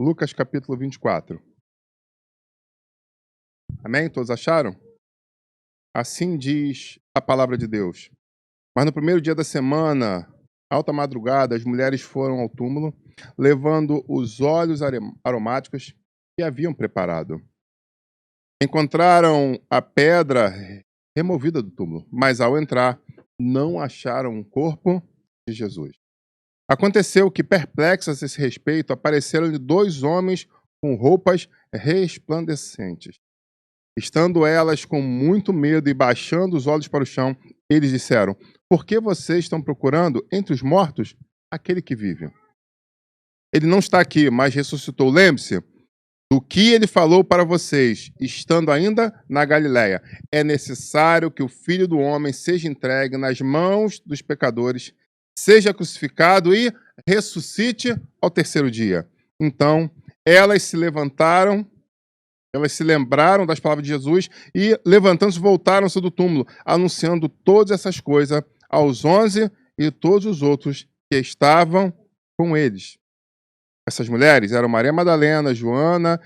Lucas capítulo 24. Amém? Todos acharam? Assim diz a palavra de Deus. Mas no primeiro dia da semana, alta madrugada, as mulheres foram ao túmulo, levando os óleos aromáticos que haviam preparado. Encontraram a pedra removida do túmulo, mas ao entrar, não acharam o corpo de Jesus. Aconteceu que, perplexas a esse respeito, apareceram-lhe 2 homens com roupas resplandecentes. Estando elas com muito medo e baixando os olhos para o chão, eles disseram: por que vocês estão procurando entre os mortos aquele que vive? Ele não está aqui, mas ressuscitou. Lembre-se do que ele falou para vocês, estando ainda na Galileia. É necessário que o Filho do Homem seja entregue nas mãos dos pecadores, seja crucificado e ressuscite ao terceiro dia. Então, elas se levantaram, elas se lembraram das palavras de Jesus e, levantando-se, voltaram-se do túmulo, anunciando todas essas coisas aos 11 e todos os outros que estavam com eles. Essas mulheres eram Maria Madalena, Joana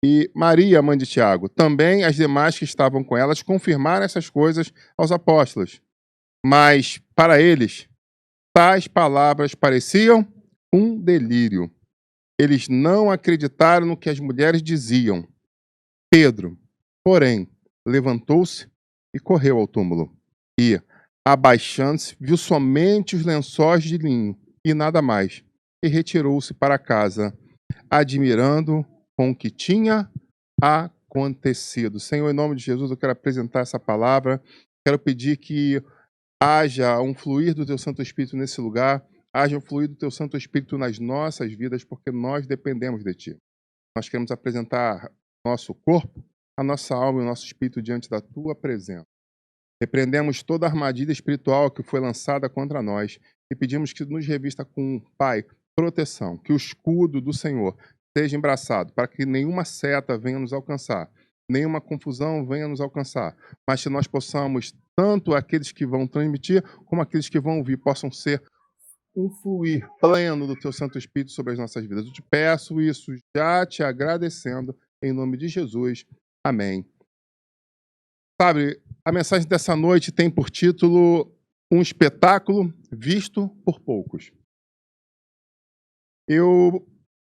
e Maria, mãe de Tiago. Também as demais que estavam com elas confirmaram essas coisas aos apóstolos. Mas, para eles, tais palavras pareciam um delírio. Eles não acreditaram no que as mulheres diziam. Pedro, porém, levantou-se e correu ao túmulo. E, abaixando-se, viu somente os lençóis de linho e nada mais. E retirou-se para casa, admirando com o que tinha acontecido. Senhor, em nome de Jesus, eu quero apresentar essa palavra. Quero pedir que haja um fluir do Teu Santo Espírito nesse lugar, haja um fluir do Teu Santo Espírito nas nossas vidas, porque nós dependemos de Ti. Nós queremos apresentar nosso corpo, a nossa alma e o nosso espírito diante da Tua presença. Repreendemos toda a armadilha espiritual que foi lançada contra nós e pedimos que nos revista com, Pai, proteção, que o escudo do Senhor seja embraçado, para que nenhuma seta venha nos alcançar, nenhuma confusão venha nos alcançar, mas que nós possamos, tanto aqueles que vão transmitir, como aqueles que vão ouvir, possam ser um fluir pleno do Teu Santo Espírito sobre as nossas vidas. Eu te peço isso, já te agradecendo, em nome de Jesus. Amém. Sabe, a mensagem dessa noite tem por título Um espetáculo visto por poucos.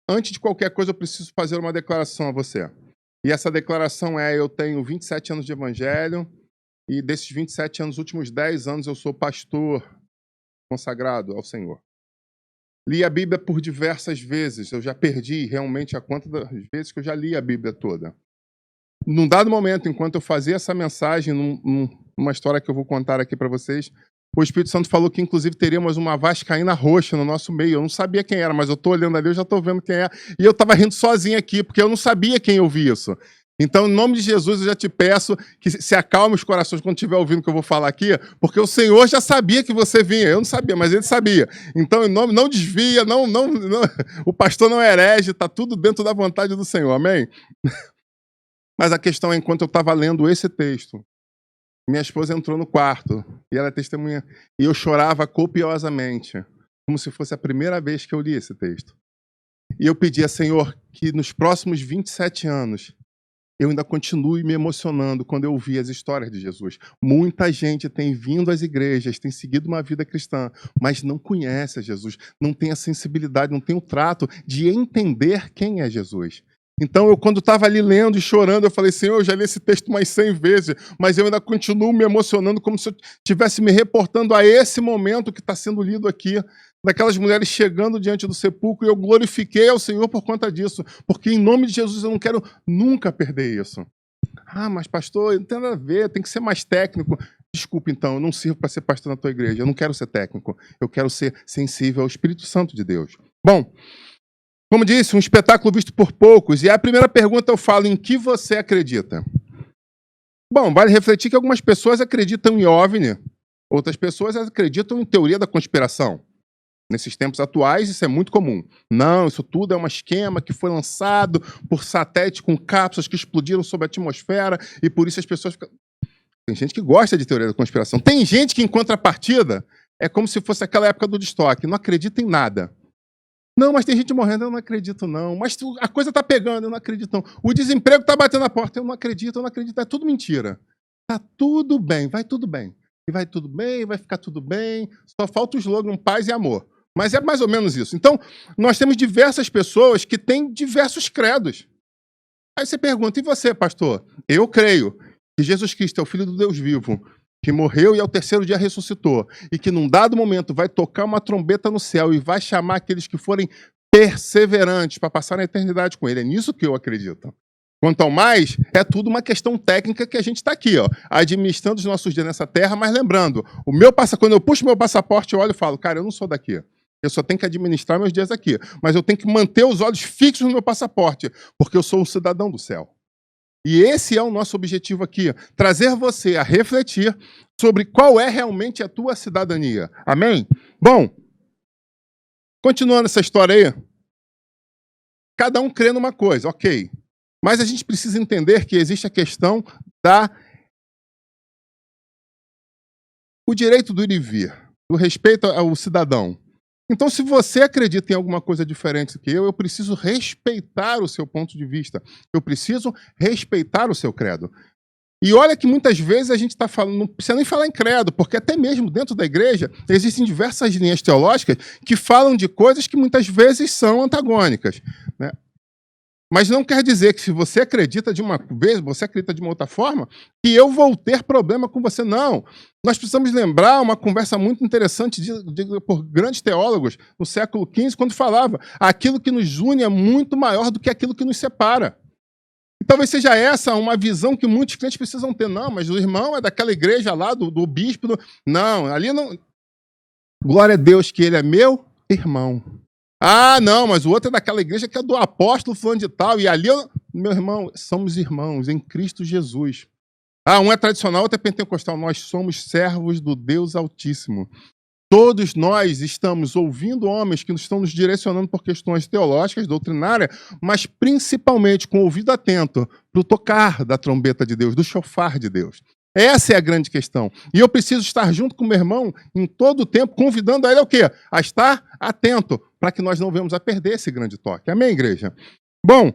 Antes de qualquer coisa, eu preciso fazer uma declaração a você. E essa declaração eu tenho 27 anos de evangelho, e desses 27 anos, últimos 10 anos, eu sou pastor consagrado ao Senhor. Li a Bíblia por diversas vezes, eu já perdi realmente a conta das vezes que eu já li a Bíblia toda. Num dado momento, enquanto eu fazia essa mensagem, numa história que eu vou contar aqui para vocês, o Espírito Santo falou que, inclusive, teríamos uma vascaína roxa no nosso meio. Eu não sabia quem era, mas eu estou olhando ali, eu já estou vendo quem é. E eu estava rindo sozinho aqui, porque eu não sabia quem ouvia isso. Então, em nome de Jesus, eu já te peço que se acalme os corações quando estiver ouvindo o que eu vou falar aqui, porque o Senhor já sabia que você vinha. Eu não sabia, mas Ele sabia. Então, em nome, não desvia, não, o pastor não é herege, está tudo dentro da vontade do Senhor. Amém? Mas a questão é, enquanto eu estava lendo esse texto, minha esposa entrou no quarto, e ela é testemunha, e eu chorava copiosamente, como se fosse a primeira vez que eu li esse texto. E eu pedia, Senhor, que nos próximos 27 anos, eu ainda continue me emocionando quando eu ouvi as histórias de Jesus. Muita gente tem vindo às igrejas, tem seguido uma vida cristã, mas não conhece a Jesus, não tem a sensibilidade, não tem o trato de entender quem é Jesus. Então, quando estava ali lendo e chorando, eu falei, Senhor, eu já li esse texto umas 100 vezes, mas eu ainda continuo me emocionando como se eu estivesse me reportando a esse momento que está sendo lido aqui, daquelas mulheres chegando diante do sepulcro, e eu glorifiquei ao Senhor por conta disso, porque em nome de Jesus eu não quero nunca perder isso. Ah, mas pastor, não tem nada a ver, tem que ser mais técnico. Desculpa, então, eu não sirvo para ser pastor na tua igreja, eu não quero ser técnico, eu quero ser sensível ao Espírito Santo de Deus. Bom, como disse, um espetáculo visto por poucos. E a primeira pergunta eu falo, em que você acredita? Bom, vale refletir que algumas pessoas acreditam em OVNI, outras pessoas acreditam em teoria da conspiração. Nesses tempos atuais, isso é muito comum. Não, isso tudo é um esquema que foi lançado por satélite com cápsulas que explodiram sobre a atmosfera e por isso as pessoas ficam... Tem gente que gosta de teoria da conspiração. Tem gente que, em contrapartida, é como se fosse aquela época do Woodstock, não acredita em nada. Não, mas tem gente morrendo, eu não acredito não. Mas a coisa está pegando, eu não acredito não. O desemprego está batendo na porta, eu não acredito. É tudo mentira. Tá tudo bem, vai tudo bem. E vai tudo bem, vai ficar tudo bem. Só falta o slogan paz e amor. Mas é mais ou menos isso. Então, nós temos diversas pessoas que têm diversos credos. Aí você pergunta, e você, pastor? Eu creio que Jesus Cristo é o Filho do Deus vivo, que morreu e ao terceiro dia ressuscitou, e que num dado momento vai tocar uma trombeta no céu e vai chamar aqueles que forem perseverantes para passar na eternidade com ele. É nisso que eu acredito. Quanto ao mais, é tudo uma questão técnica que a gente está aqui, ó, administrando os nossos dias nessa terra, mas lembrando, quando eu puxo meu passaporte, eu olho e falo, cara, eu não sou daqui. Eu só tenho que administrar meus dias aqui. Mas eu tenho que manter os olhos fixos no meu passaporte, porque eu sou um cidadão do céu. E esse é o nosso objetivo aqui, trazer você a refletir sobre qual é realmente a tua cidadania. Amém? Bom, continuando essa história aí, cada um crê numa coisa, ok. Mas a gente precisa entender que existe a questão o direito do ir e vir, o respeito ao cidadão. Então, se você acredita em alguma coisa diferente do que eu preciso respeitar o seu ponto de vista. Eu preciso respeitar o seu credo. E olha que muitas vezes a gente está falando, não precisa nem falar em credo, porque até mesmo dentro da igreja existem diversas linhas teológicas que falam de coisas que muitas vezes são antagônicas, né? Mas não quer dizer que se você acredita de uma vez, você acredita de uma outra forma, que eu vou ter problema com você. Não. Nós precisamos lembrar uma conversa muito interessante por grandes teólogos no século XV, quando falava aquilo que nos une é muito maior do que aquilo que nos separa. E talvez seja essa uma visão que muitos crentes precisam ter. Não, mas o irmão é daquela igreja lá, do bispo. Não, ali não. Glória a Deus que ele é meu irmão. Ah, não, mas o outro é daquela igreja que é do apóstolo fulano de tal. E ali, meu irmão, somos irmãos em Cristo Jesus. Ah, um é tradicional, outro é pentecostal. Nós somos servos do Deus Altíssimo. Todos nós estamos ouvindo homens que estão nos direcionando por questões teológicas, doutrinárias, mas principalmente com o ouvido atento para o tocar da trombeta de Deus, do chofar de Deus. Essa é a grande questão. E eu preciso estar junto com o meu irmão em todo o tempo, convidando ele ao quê? A estar atento, para que nós não venhamos a perder esse grande toque. Amém, igreja? Bom,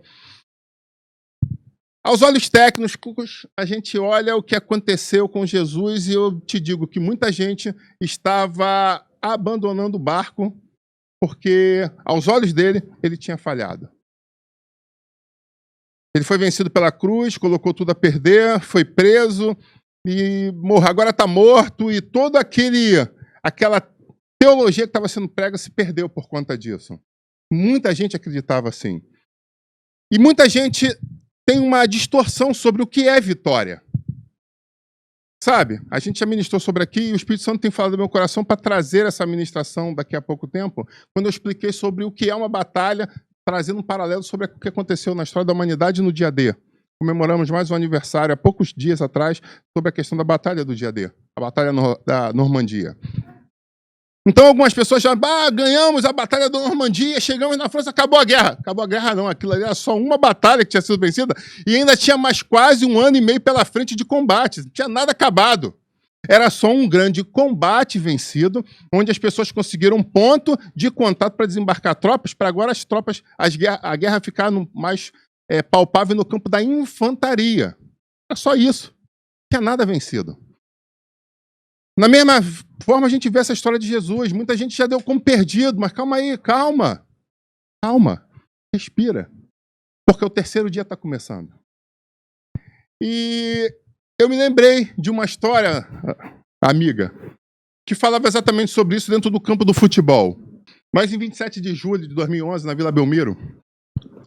aos olhos técnicos, a gente olha o que aconteceu com Jesus e eu te digo que muita gente estava abandonando o barco porque, aos olhos dele, ele tinha falhado. Ele foi vencido pela cruz, colocou tudo a perder, foi preso e morreu. Agora está morto e toda aquela teologia que estava sendo prega se perdeu por conta disso. Muita gente acreditava assim. E muita gente tem uma distorção sobre o que é vitória. Sabe, a gente já ministrou sobre aqui e o Espírito Santo tem falado no meu coração para trazer essa ministração daqui a pouco tempo, quando eu expliquei sobre o que é uma batalha, trazendo um paralelo sobre o que aconteceu na história da humanidade no dia D. Comemoramos mais um aniversário há poucos dias atrás sobre a questão da batalha do dia D, a batalha da Normandia. Então algumas pessoas já ganhamos a batalha da Normandia, chegamos na França, acabou a guerra. Acabou a guerra não, aquilo ali era só uma batalha que tinha sido vencida e ainda tinha mais quase 1 ano e meio pela frente de combate, não tinha nada acabado. Era só um grande combate vencido, onde as pessoas conseguiram um ponto de contato para desembarcar tropas, para agora a guerra ficar mais palpável no campo da infantaria. Era só isso, não tinha nada vencido. Na mesma forma, a gente vê essa história de Jesus. Muita gente já deu como perdido, mas calma aí, calma. Calma, respira. Porque o terceiro dia está começando. E eu me lembrei de uma história, amiga, que falava exatamente sobre isso dentro do campo do futebol. Mas em 27 de julho de 2011, na Vila Belmiro,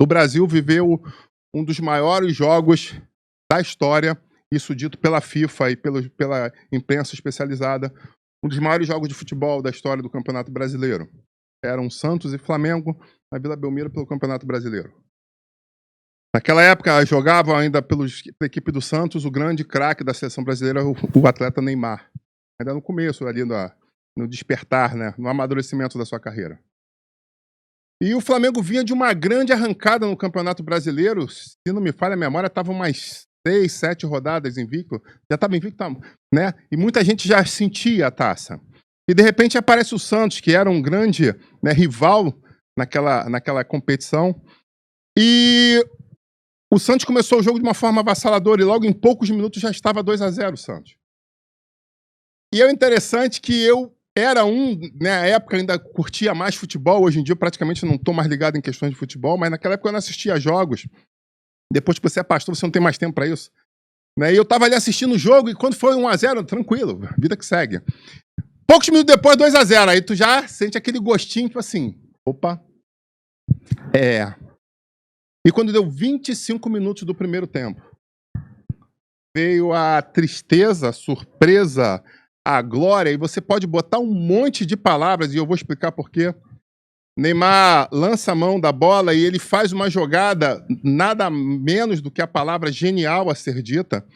o Brasil viveu um dos maiores jogos da história, isso dito pela FIFA e pela imprensa especializada, um dos maiores jogos de futebol da história do Campeonato Brasileiro. Eram Santos e Flamengo na Vila Belmiro pelo Campeonato Brasileiro. Naquela época, jogava ainda pela equipe do Santos o grande craque da seleção brasileira, o atleta Neymar. Ainda no começo, ali no despertar, né, no amadurecimento da sua carreira. E o Flamengo vinha de uma grande arrancada no Campeonato Brasileiro, se não me falha a memória, estavam mais 6, 7 rodadas invicto, já estava invicto, né? E muita gente já sentia a taça. E de repente aparece o Santos, que era um grande, né, rival, naquela competição. E o Santos começou o jogo de uma forma avassaladora e logo em poucos minutos já estava 2-0 o Santos. E é interessante que eu era na época ainda curtia mais futebol, hoje em dia eu praticamente não estou mais ligado em questões de futebol, mas naquela época eu não assistia jogos. Depois que você é pastor, você não tem mais tempo para isso. Né? E eu estava ali assistindo o jogo e quando foi 1-0, tranquilo, vida que segue. Poucos minutos depois, 2-0, aí tu já sente aquele gostinho, tipo assim, opa, E quando deu 25 minutos do primeiro tempo, veio a tristeza, a surpresa, a glória, e você pode botar um monte de palavras, e eu vou explicar por quê. Neymar lança a mão da bola e ele faz uma jogada, nada menos do que a palavra genial a ser dita,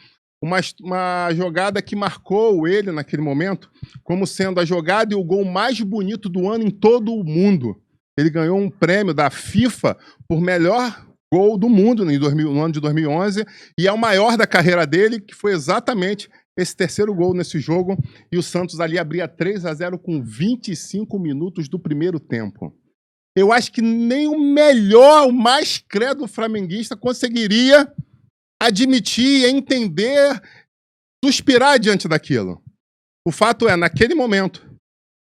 uma jogada que marcou ele naquele momento como sendo a jogada e o gol mais bonito do ano em todo o mundo. Ele ganhou um prêmio da FIFA por melhor gol do mundo no ano de 2011 e é o maior da carreira dele, que foi exatamente esse terceiro gol nesse jogo, e o Santos ali abria 3-0 com 25 minutos do primeiro tempo. Eu acho que nem o melhor, o mais crédulo flamenguista conseguiria admitir, entender, suspirar diante daquilo. O fato é, naquele momento,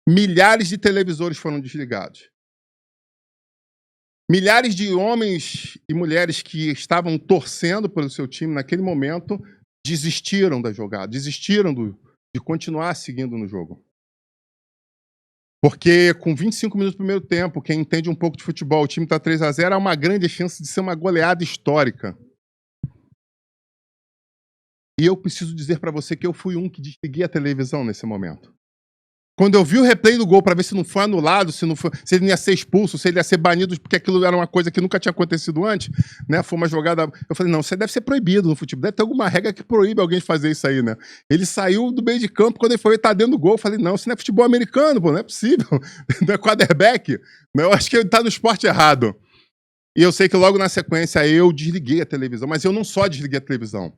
milhares de televisores foram desligados. Milhares de homens e mulheres que estavam torcendo pelo seu time naquele momento desistiram da jogada, desistiram de continuar seguindo no jogo. Porque com 25 minutos do primeiro tempo, quem entende um pouco de futebol, o time está 3-0, há uma grande chance de ser uma goleada histórica. E eu preciso dizer para você que eu fui um que desliguei a televisão nesse momento. Quando eu vi o replay do gol para ver se não foi anulado, se ele não ia ser expulso, se ele ia ser banido, porque aquilo era uma coisa que nunca tinha acontecido antes, né? Foi uma jogada. Eu falei, não, isso deve ser proibido no futebol. Deve ter alguma regra que proíbe alguém de fazer isso aí, né? Ele saiu do meio de campo, quando ele foi estar dentro do gol. Eu falei, não, isso não é futebol americano, pô, não é possível. Não é quarterback. Eu acho que ele tá no esporte errado. E eu sei que logo na sequência eu desliguei a televisão, mas eu não só desliguei a televisão.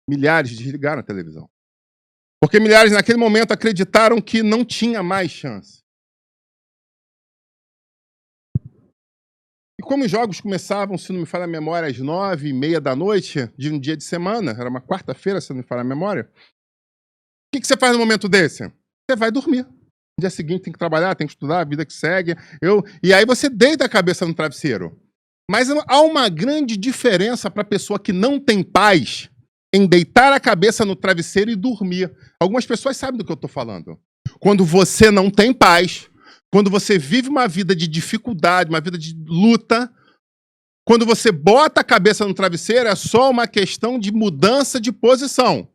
Milhares desligaram a televisão. Porque milhares naquele momento acreditaram que não tinha mais chance. E como os jogos começavam, se não me falha a memória, às 9h30 da noite, de um dia de semana, era uma quarta-feira, se não me falha a memória, o que você faz no momento desse? Você vai dormir. No dia seguinte tem que trabalhar, tem que estudar, a vida que segue. E aí você deita a cabeça no travesseiro. Mas há uma grande diferença para a pessoa que não tem paz em deitar a cabeça no travesseiro e dormir. Algumas pessoas sabem do que eu estou falando. Quando você não tem paz, quando você vive uma vida de dificuldade, uma vida de luta, quando você bota a cabeça no travesseiro, é só uma questão de mudança de posição.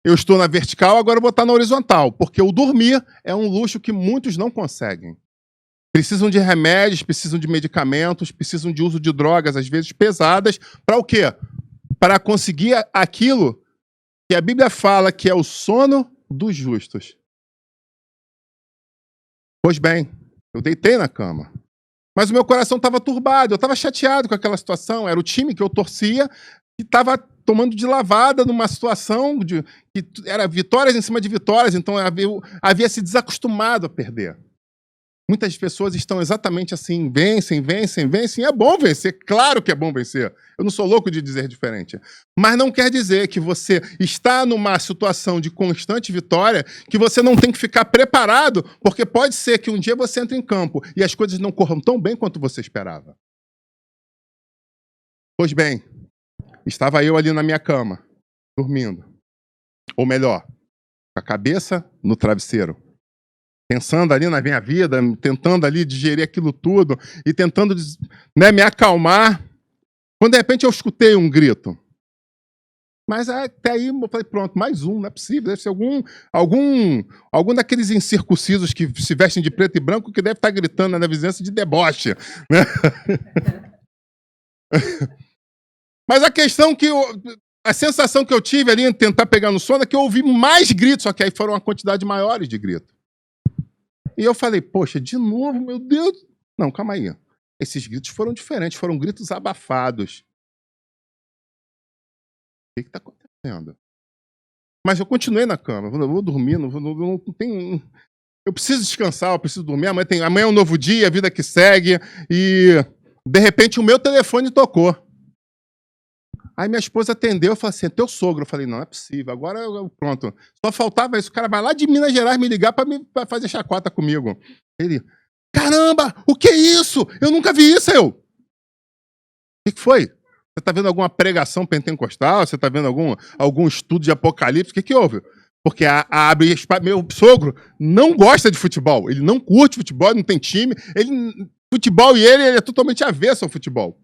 Eu estou na vertical, agora eu vou estar na horizontal, porque o dormir é um luxo que muitos não conseguem. Precisam de remédios, precisam de medicamentos, precisam de uso de drogas, às vezes pesadas, para o quê? Para conseguir aquilo que a Bíblia fala que é o sono dos justos. Pois bem, eu deitei na cama. Mas o meu coração estava turbado, eu estava chateado com aquela situação. Era o time que eu torcia que estava tomando de lavada numa situação que era vitórias em cima de vitórias, então havia se desacostumado a perder. Muitas pessoas estão exatamente assim, vencem. É bom vencer, claro que é bom vencer. Eu não sou louco de dizer diferente. Mas não quer dizer que você está numa situação de constante vitória, que você não tem que ficar preparado, porque pode ser que um dia você entre em campo e as coisas não corram tão bem quanto você esperava. Pois bem, estava eu ali na minha cama, dormindo. Ou melhor, com a cabeça no travesseiro. Pensando ali na minha vida, tentando ali digerir aquilo tudo e tentando, né, me acalmar. Quando de repente eu escutei um grito. Mas até aí eu falei, pronto, mais um, não é possível. Deve ser algum daqueles incircuncisos que se vestem de preto e branco que deve estar gritando na vizinhança de deboche. Né? Mas a questão a sensação que eu tive ali em tentar pegar no sono é que eu ouvi mais gritos, só que aí foram uma quantidade maior de gritos. E eu falei, poxa, de novo, meu Deus. Não, calma aí. Esses gritos foram diferentes, foram gritos abafados. O que está acontecendo? Mas eu continuei na cama. Eu vou dormir, não tem. eu preciso descansar, eu preciso dormir, amanhã é um novo dia, a vida que segue, e de repente o meu telefone tocou. Aí minha esposa atendeu e falou assim, é teu sogro. Eu falei, não é possível, agora pronto. Só faltava isso, o cara vai lá de Minas Gerais me ligar pra fazer chacota comigo. Ele, caramba, o que é isso? Eu nunca vi isso, eu. O que foi? Você tá vendo alguma pregação pentecostal? Você tá vendo algum estudo de apocalipse? O que houve? Porque meu sogro não gosta de futebol. Ele não curte futebol, não tem time. Futebol e ele é totalmente avesso ao futebol.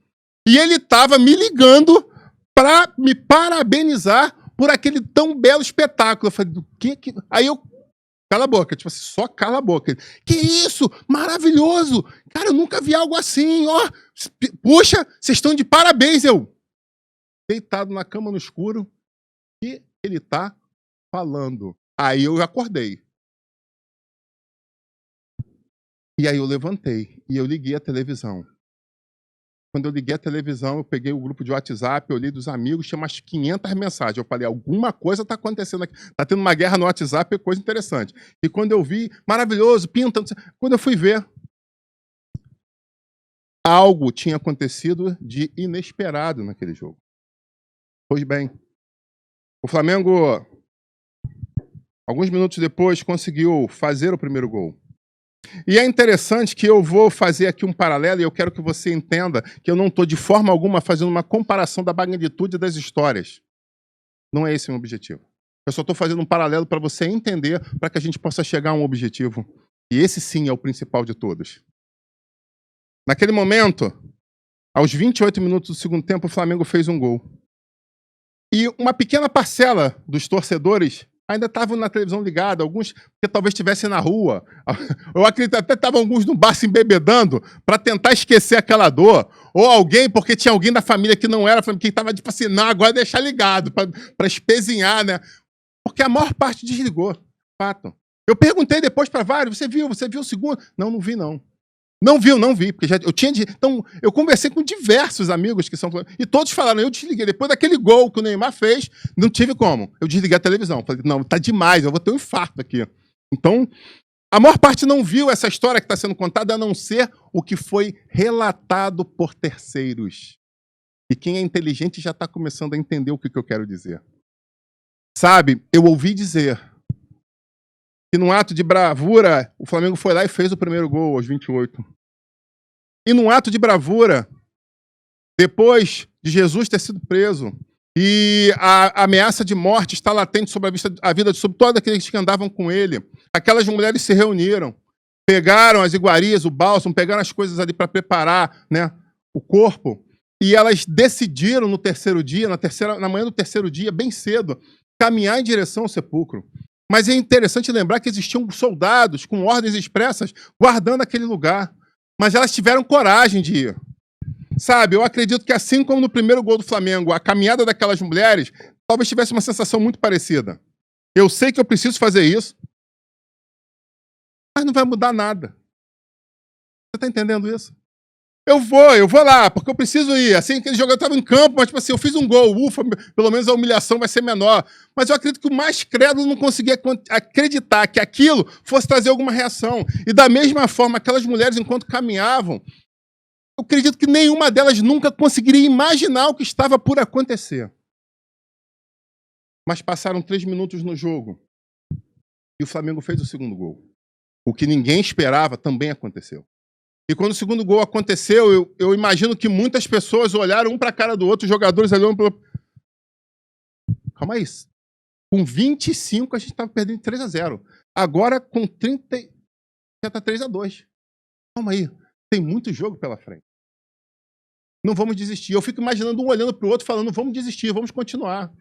E ele estava me ligando para me parabenizar por aquele tão belo espetáculo. Eu falei, do que? Aí eu, cala a boca, tipo assim, só cala a boca. Ele, que isso? Maravilhoso! Cara, eu nunca vi algo assim, ó. Puxa, vocês estão de parabéns, eu. Deitado na cama no escuro, o que ele tá falando? Aí eu acordei. E aí eu levantei e eu liguei a televisão. Quando eu liguei a televisão, eu peguei o grupo de WhatsApp, eu olhei dos amigos, tinha umas 500 mensagens. Eu falei, alguma coisa está acontecendo aqui. Está tendo uma guerra no WhatsApp, é coisa interessante. E quando eu vi, maravilhoso, pintando. Quando eu fui ver, algo tinha acontecido de inesperado naquele jogo. Pois bem, o Flamengo, alguns minutos depois, conseguiu fazer o primeiro gol. E é interessante que eu vou fazer aqui um paralelo e eu quero que você entenda que eu não estou de forma alguma fazendo uma comparação da magnitude das histórias. Não é esse o meu objetivo. Eu só estou fazendo um paralelo para você entender, para que a gente possa chegar a um objetivo. E esse sim é o principal de todos. Naquele momento, aos 28 minutos do segundo tempo, o Flamengo fez um gol. E uma pequena parcela dos torcedores ainda estavam na televisão ligada, alguns que talvez estivessem na rua. Eu acredito até estavam alguns no bar se embebedando para tentar esquecer aquela dor. Ou alguém, porque tinha alguém da família que não era, que estava tipo assim, não, agora deixar ligado, para espezinhar, né? Porque a maior parte desligou, fato. Eu perguntei depois para vários, você viu o segundo? Não, não vi não. Não vi, porque já, eu tinha... Então, eu conversei com diversos amigos que são... E todos falaram, eu desliguei. Depois daquele gol que o Neymar fez, não tive como. Eu desliguei a televisão. Falei, não, tá demais, eu vou ter um infarto aqui. Então, a maior parte não viu essa história que está sendo contada, a não ser o que foi relatado por terceiros. E quem é inteligente já está começando a entender o que eu quero dizer. Sabe, eu ouvi dizer que num ato de bravura, o Flamengo foi lá e fez o primeiro gol aos 28. E num ato de bravura, depois de Jesus ter sido preso, e a ameaça de morte está latente sobre a vida sobre todos aqueles que andavam com ele, aquelas mulheres se reuniram, pegaram as iguarias, o bálsamo, pegaram as coisas ali para preparar, né, o corpo, e elas decidiram no terceiro dia, na manhã do terceiro dia, bem cedo, caminhar em direção ao sepulcro. Mas é interessante lembrar que existiam soldados com ordens expressas guardando aquele lugar. Mas elas tiveram coragem de ir. Sabe, eu acredito que assim como no primeiro gol do Flamengo, a caminhada daquelas mulheres talvez tivesse uma sensação muito parecida. Eu sei que eu preciso fazer isso, mas não vai mudar nada. Você está entendendo isso? Eu vou lá, porque eu preciso ir. Assim, aquele jogador estava em campo, mas tipo assim, eu fiz um gol, ufa, pelo menos a humilhação vai ser menor. Mas eu acredito que o mais crédulo não conseguia acreditar que aquilo fosse trazer alguma reação. E da mesma forma, aquelas mulheres, enquanto caminhavam, eu acredito que nenhuma delas nunca conseguiria imaginar o que estava por acontecer. Mas passaram 3 minutos no jogo e o Flamengo fez o segundo gol. O que ninguém esperava também aconteceu. E quando o segundo gol aconteceu, eu imagino que muitas pessoas olharam um para a cara do outro, os jogadores olhando para... Calma aí. Com 25, a gente estava perdendo 3-0. Agora, com 30, já está 3-2. Calma aí. Tem muito jogo pela frente. Não vamos desistir. Eu fico imaginando um olhando para o outro, falando, vamos desistir, vamos continuar.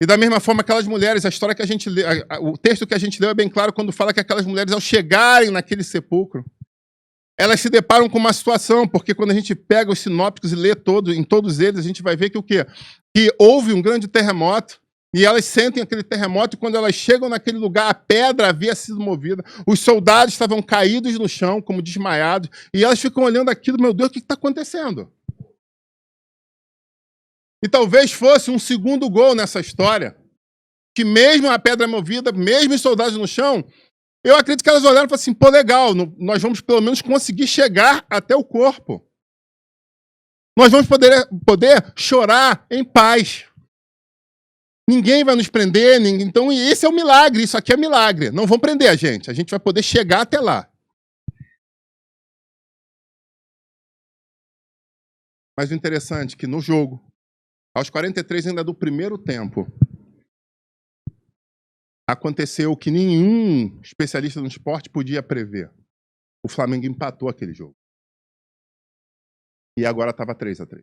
E da mesma forma, aquelas mulheres, a história que a gente lê, o texto que a gente leu é bem claro quando fala que aquelas mulheres, ao chegarem naquele sepulcro, elas se deparam com uma situação, porque quando a gente pega os sinópticos e lê em todos eles, a gente vai ver que o quê? Que houve um grande terremoto, e elas sentem aquele terremoto, e quando elas chegam naquele lugar, a pedra havia sido movida, os soldados estavam caídos no chão, como desmaiados, e elas ficam olhando aquilo, meu Deus, o que está acontecendo? E talvez fosse um segundo gol nessa história. que mesmo a pedra movida, mesmo os soldados no chão, eu acredito que elas olharam e falaram assim, pô, legal, nós vamos pelo menos conseguir chegar até o corpo. Nós vamos poder chorar em paz. Ninguém vai nos prender, então esse é o milagre, isso aqui é milagre. Não vão prender a gente vai poder chegar até lá. Mas o interessante é que no jogo, aos 43 ainda do primeiro tempo, aconteceu o que nenhum especialista no esporte podia prever. O Flamengo empatou aquele jogo. E agora estava 3-3.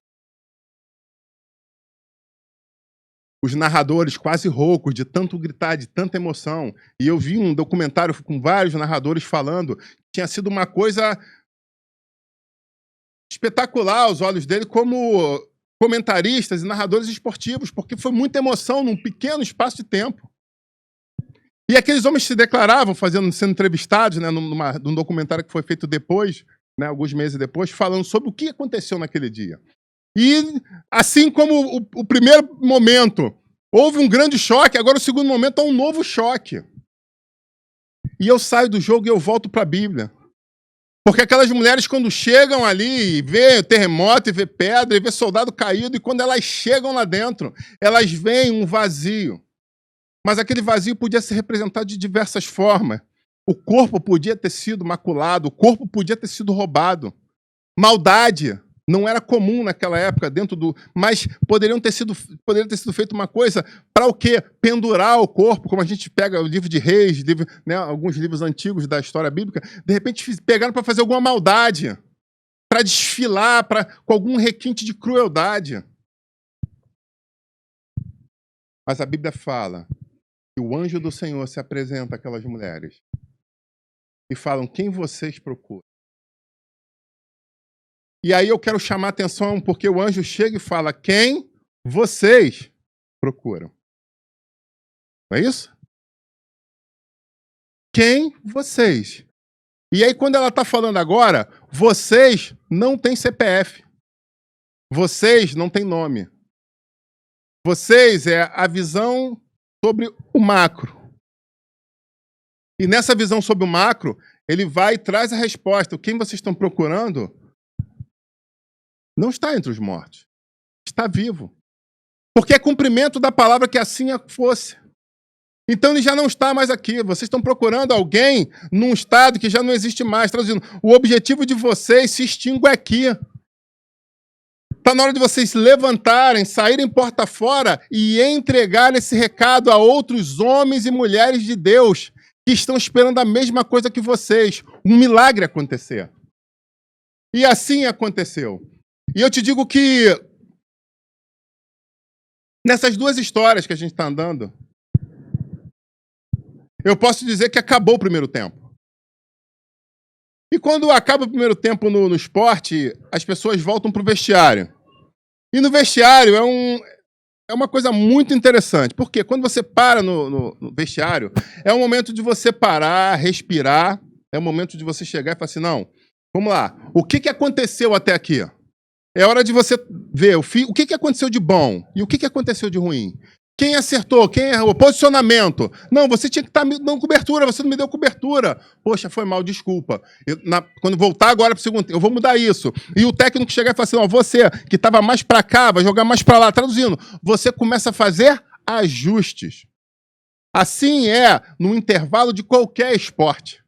Os narradores quase roucos, de tanto gritar, de tanta emoção. E eu vi um documentário com vários narradores falando que tinha sido uma coisa espetacular aos olhos dele como comentaristas e narradores esportivos, porque foi muita emoção num pequeno espaço de tempo. E aqueles homens se declaravam, sendo entrevistados, né, num documentário que foi feito depois, né, alguns meses depois, falando sobre o que aconteceu naquele dia. E assim como o primeiro momento houve um grande choque, agora o segundo momento é um novo choque. E eu saio do jogo e eu volto para a Bíblia. Porque aquelas mulheres, quando chegam ali e vê terremoto, e vê pedra, e vê soldado caído, e quando elas chegam lá dentro, elas veem um vazio. Mas aquele vazio podia ser representado de diversas formas. O corpo podia ter sido maculado, o corpo podia ter sido roubado. Maldade não era comum naquela época, mas poderia ter sido feito uma coisa para o quê? Pendurar o corpo, como a gente pega o livro de Reis, né, alguns livros antigos da história bíblica, de repente pegaram para fazer alguma maldade, para desfilar, com algum requinte de crueldade. Mas a Bíblia fala que o anjo do Senhor se apresenta àquelas mulheres e falam, quem vocês procuram? E aí eu quero chamar a atenção, porque o anjo chega e fala, quem vocês procuram? Não é isso? Quem vocês? E aí quando ela está falando agora, vocês não têm CPF. Vocês não têm nome. Vocês é a visão sobre o macro. E nessa visão sobre o macro, ele vai e traz a resposta. Quem vocês estão procurando não está entre os mortos. Está vivo. Porque é cumprimento da palavra que assim fosse. Então ele já não está mais aqui. Vocês estão procurando alguém num estado que já não existe mais. Traduzindo, o objetivo de vocês se extingue aqui. Está na hora de vocês se levantarem, saírem porta fora e entregar esse recado a outros homens e mulheres de Deus que estão esperando a mesma coisa que vocês. Um milagre acontecer. E assim aconteceu. E eu te digo que nessas duas histórias que a gente está andando, eu posso dizer que acabou o primeiro tempo. E quando acaba o primeiro tempo no esporte, as pessoas voltam para o vestiário. E no vestiário é uma coisa muito interessante. Porque quando você para no vestiário, é um momento de você parar, respirar. É um momento de você chegar e falar assim, não, vamos lá. O que aconteceu até aqui? É hora de você ver o que aconteceu de bom e o que aconteceu de ruim. Quem acertou, quem errou, posicionamento. Não, você tinha que estar me dando cobertura, você não me deu cobertura. Poxa, foi mal, desculpa. Quando voltar agora para o segundo, eu vou mudar isso. E o técnico chegar e falar assim, ó, você que estava mais para cá, vai jogar mais para lá. Traduzindo, você começa a fazer ajustes. Assim é no intervalo de qualquer esporte.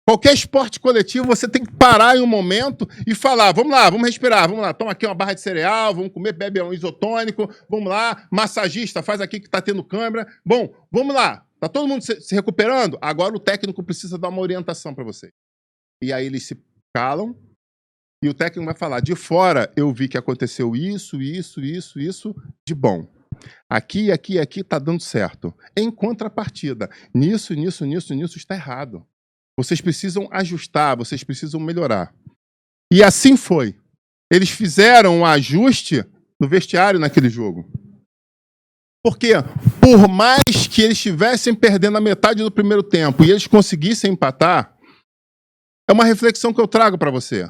Qualquer esporte coletivo, você tem que parar em um momento e falar, vamos lá, vamos respirar, vamos lá, toma aqui uma barra de cereal, vamos comer, bebe um isotônico, vamos lá, massagista, faz aqui que está tendo câmera. Bom, vamos lá, está todo mundo se recuperando? Agora o técnico precisa dar uma orientação para você. E aí eles se calam e o técnico vai falar, de fora eu vi que aconteceu isso de bom. Aqui está dando certo. Em contrapartida, nisso está errado. Vocês precisam ajustar, vocês precisam melhorar. E assim foi. Eles fizeram um ajuste no vestiário naquele jogo. Porque, por mais que eles estivessem perdendo a metade do primeiro tempo e eles conseguissem empatar, é uma reflexão que eu trago para você.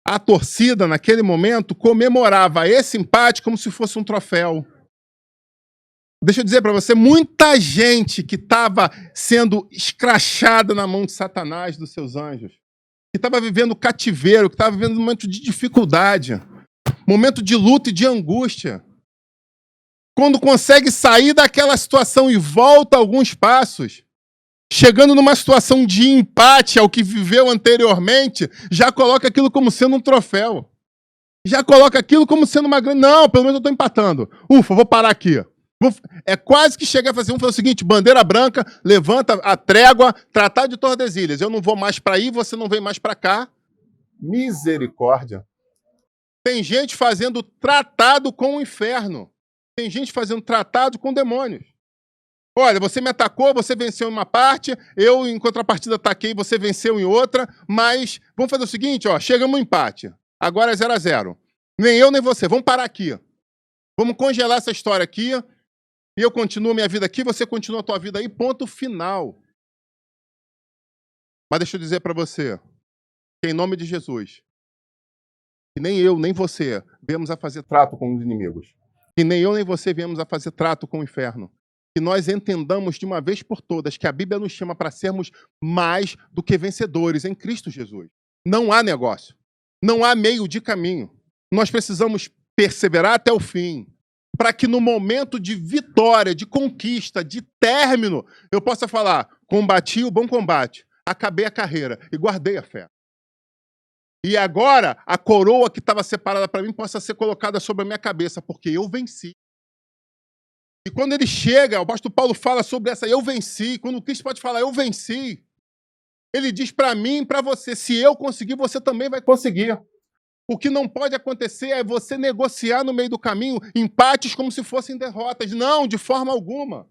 A torcida, naquele momento, comemorava esse empate como se fosse um troféu. Deixa eu dizer para você, muita gente que estava sendo escrachada na mão de Satanás, dos seus anjos, que estava vivendo cativeiro, que estava vivendo um momento de dificuldade, momento de luta e de angústia, quando consegue sair daquela situação e volta alguns passos, chegando numa situação de empate ao que viveu anteriormente, já coloca aquilo como sendo um troféu. Já coloca aquilo como sendo uma grande... Não, pelo menos eu estou empatando. Ufa, vou parar aqui. É quase que chegar a fazer o seguinte, bandeira branca, levanta a trégua, Tratado de Tordesilhas. Eu não vou mais para aí, você não vem mais para cá. Misericórdia. Tem gente fazendo tratado com o inferno. Tem gente fazendo tratado com demônios. Olha, você me atacou, você venceu em uma parte, eu, em contrapartida, ataquei, você venceu em outra, mas vamos fazer o seguinte, ó, chegamos no empate. Agora é 0-0. Nem eu, nem você. Vamos parar aqui. Vamos congelar essa história aqui, e eu continuo minha vida aqui, você continua a tua vida aí, ponto final. Mas deixa eu dizer para você, que em nome de Jesus, que nem eu, nem você, viemos a fazer trato com os inimigos. Que nem eu, nem você viemos a fazer trato com o inferno. Que nós entendamos de uma vez por todas que a Bíblia nos chama para sermos mais do que vencedores em Cristo Jesus. Não há negócio. Não há meio de caminho. Nós precisamos perseverar até o fim, para que no momento de vitória, de conquista, de término, eu possa falar, combati o bom combate, acabei a carreira e guardei a fé. E agora, a coroa que estava separada para mim possa ser colocada sobre a minha cabeça, porque eu venci. E quando ele chega, o apóstolo Paulo fala sobre essa, eu venci. Quando o Cristo pode falar, eu venci. Ele diz para mim e para você, se eu conseguir, você também vai conseguir. O que não pode acontecer é você negociar no meio do caminho empates como se fossem derrotas. Não, de forma alguma.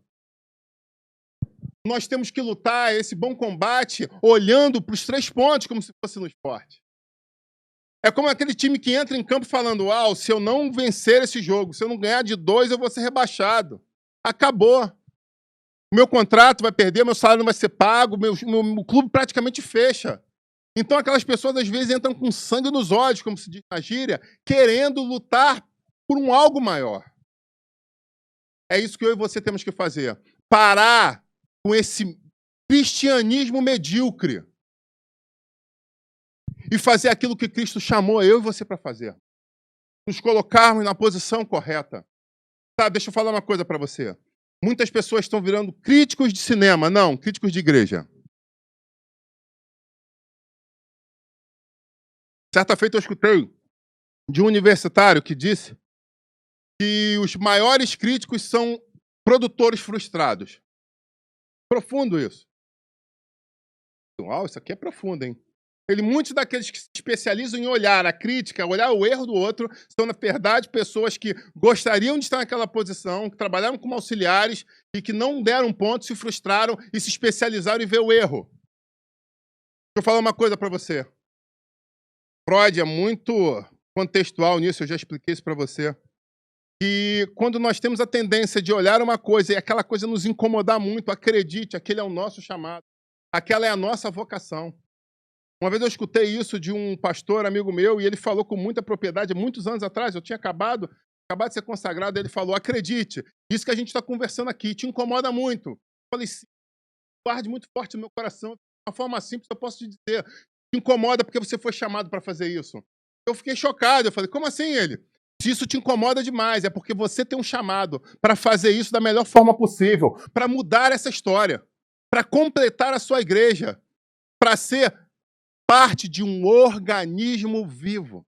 Nós temos que lutar esse bom combate olhando para os 3 pontos como se fosse no esporte. É como aquele time que entra em campo falando, se eu não vencer esse jogo, se eu não ganhar de 2, eu vou ser rebaixado. Acabou. O meu contrato vai perder, meu salário não vai ser pago, meu clube praticamente fecha. Então aquelas pessoas às vezes entram com sangue nos olhos, como se diz na gíria, querendo lutar por um algo maior. É isso que eu e você temos que fazer. Parar com esse cristianismo medíocre e fazer aquilo que Cristo chamou eu e você para fazer. Nos colocarmos na posição correta. Tá, deixa eu falar uma coisa para você. Muitas pessoas estão virando críticos de cinema. Não, críticos de igreja. Certa feita eu escutei de um universitário que disse que os maiores críticos são produtores frustrados. Profundo isso. Isso aqui é profundo, hein? Muitos daqueles que se especializam em olhar a crítica, olhar o erro do outro, são, na verdade, pessoas que gostariam de estar naquela posição, que trabalharam como auxiliares e que não deram ponto, se frustraram e se especializaram em ver o erro. Deixa eu falar uma coisa para você. Freud é muito contextual nisso, eu já expliquei isso para você. E quando nós temos a tendência de olhar uma coisa e aquela coisa nos incomodar muito, acredite, aquele é o nosso chamado. Aquela é a nossa vocação. Uma vez eu escutei isso de um pastor amigo meu e ele falou com muita propriedade, muitos anos atrás, eu tinha acabado de ser consagrado, ele falou, acredite, isso que a gente está conversando aqui te incomoda muito. Eu falei, sim, guarde muito forte no meu coração, de uma forma simples eu posso te dizer, te incomoda porque você foi chamado para fazer isso. Eu fiquei chocado, eu falei, como assim ele? Se isso te incomoda demais, é porque você tem um chamado para fazer isso da melhor forma possível, para mudar essa história, para completar a sua igreja, para ser parte de um organismo vivo.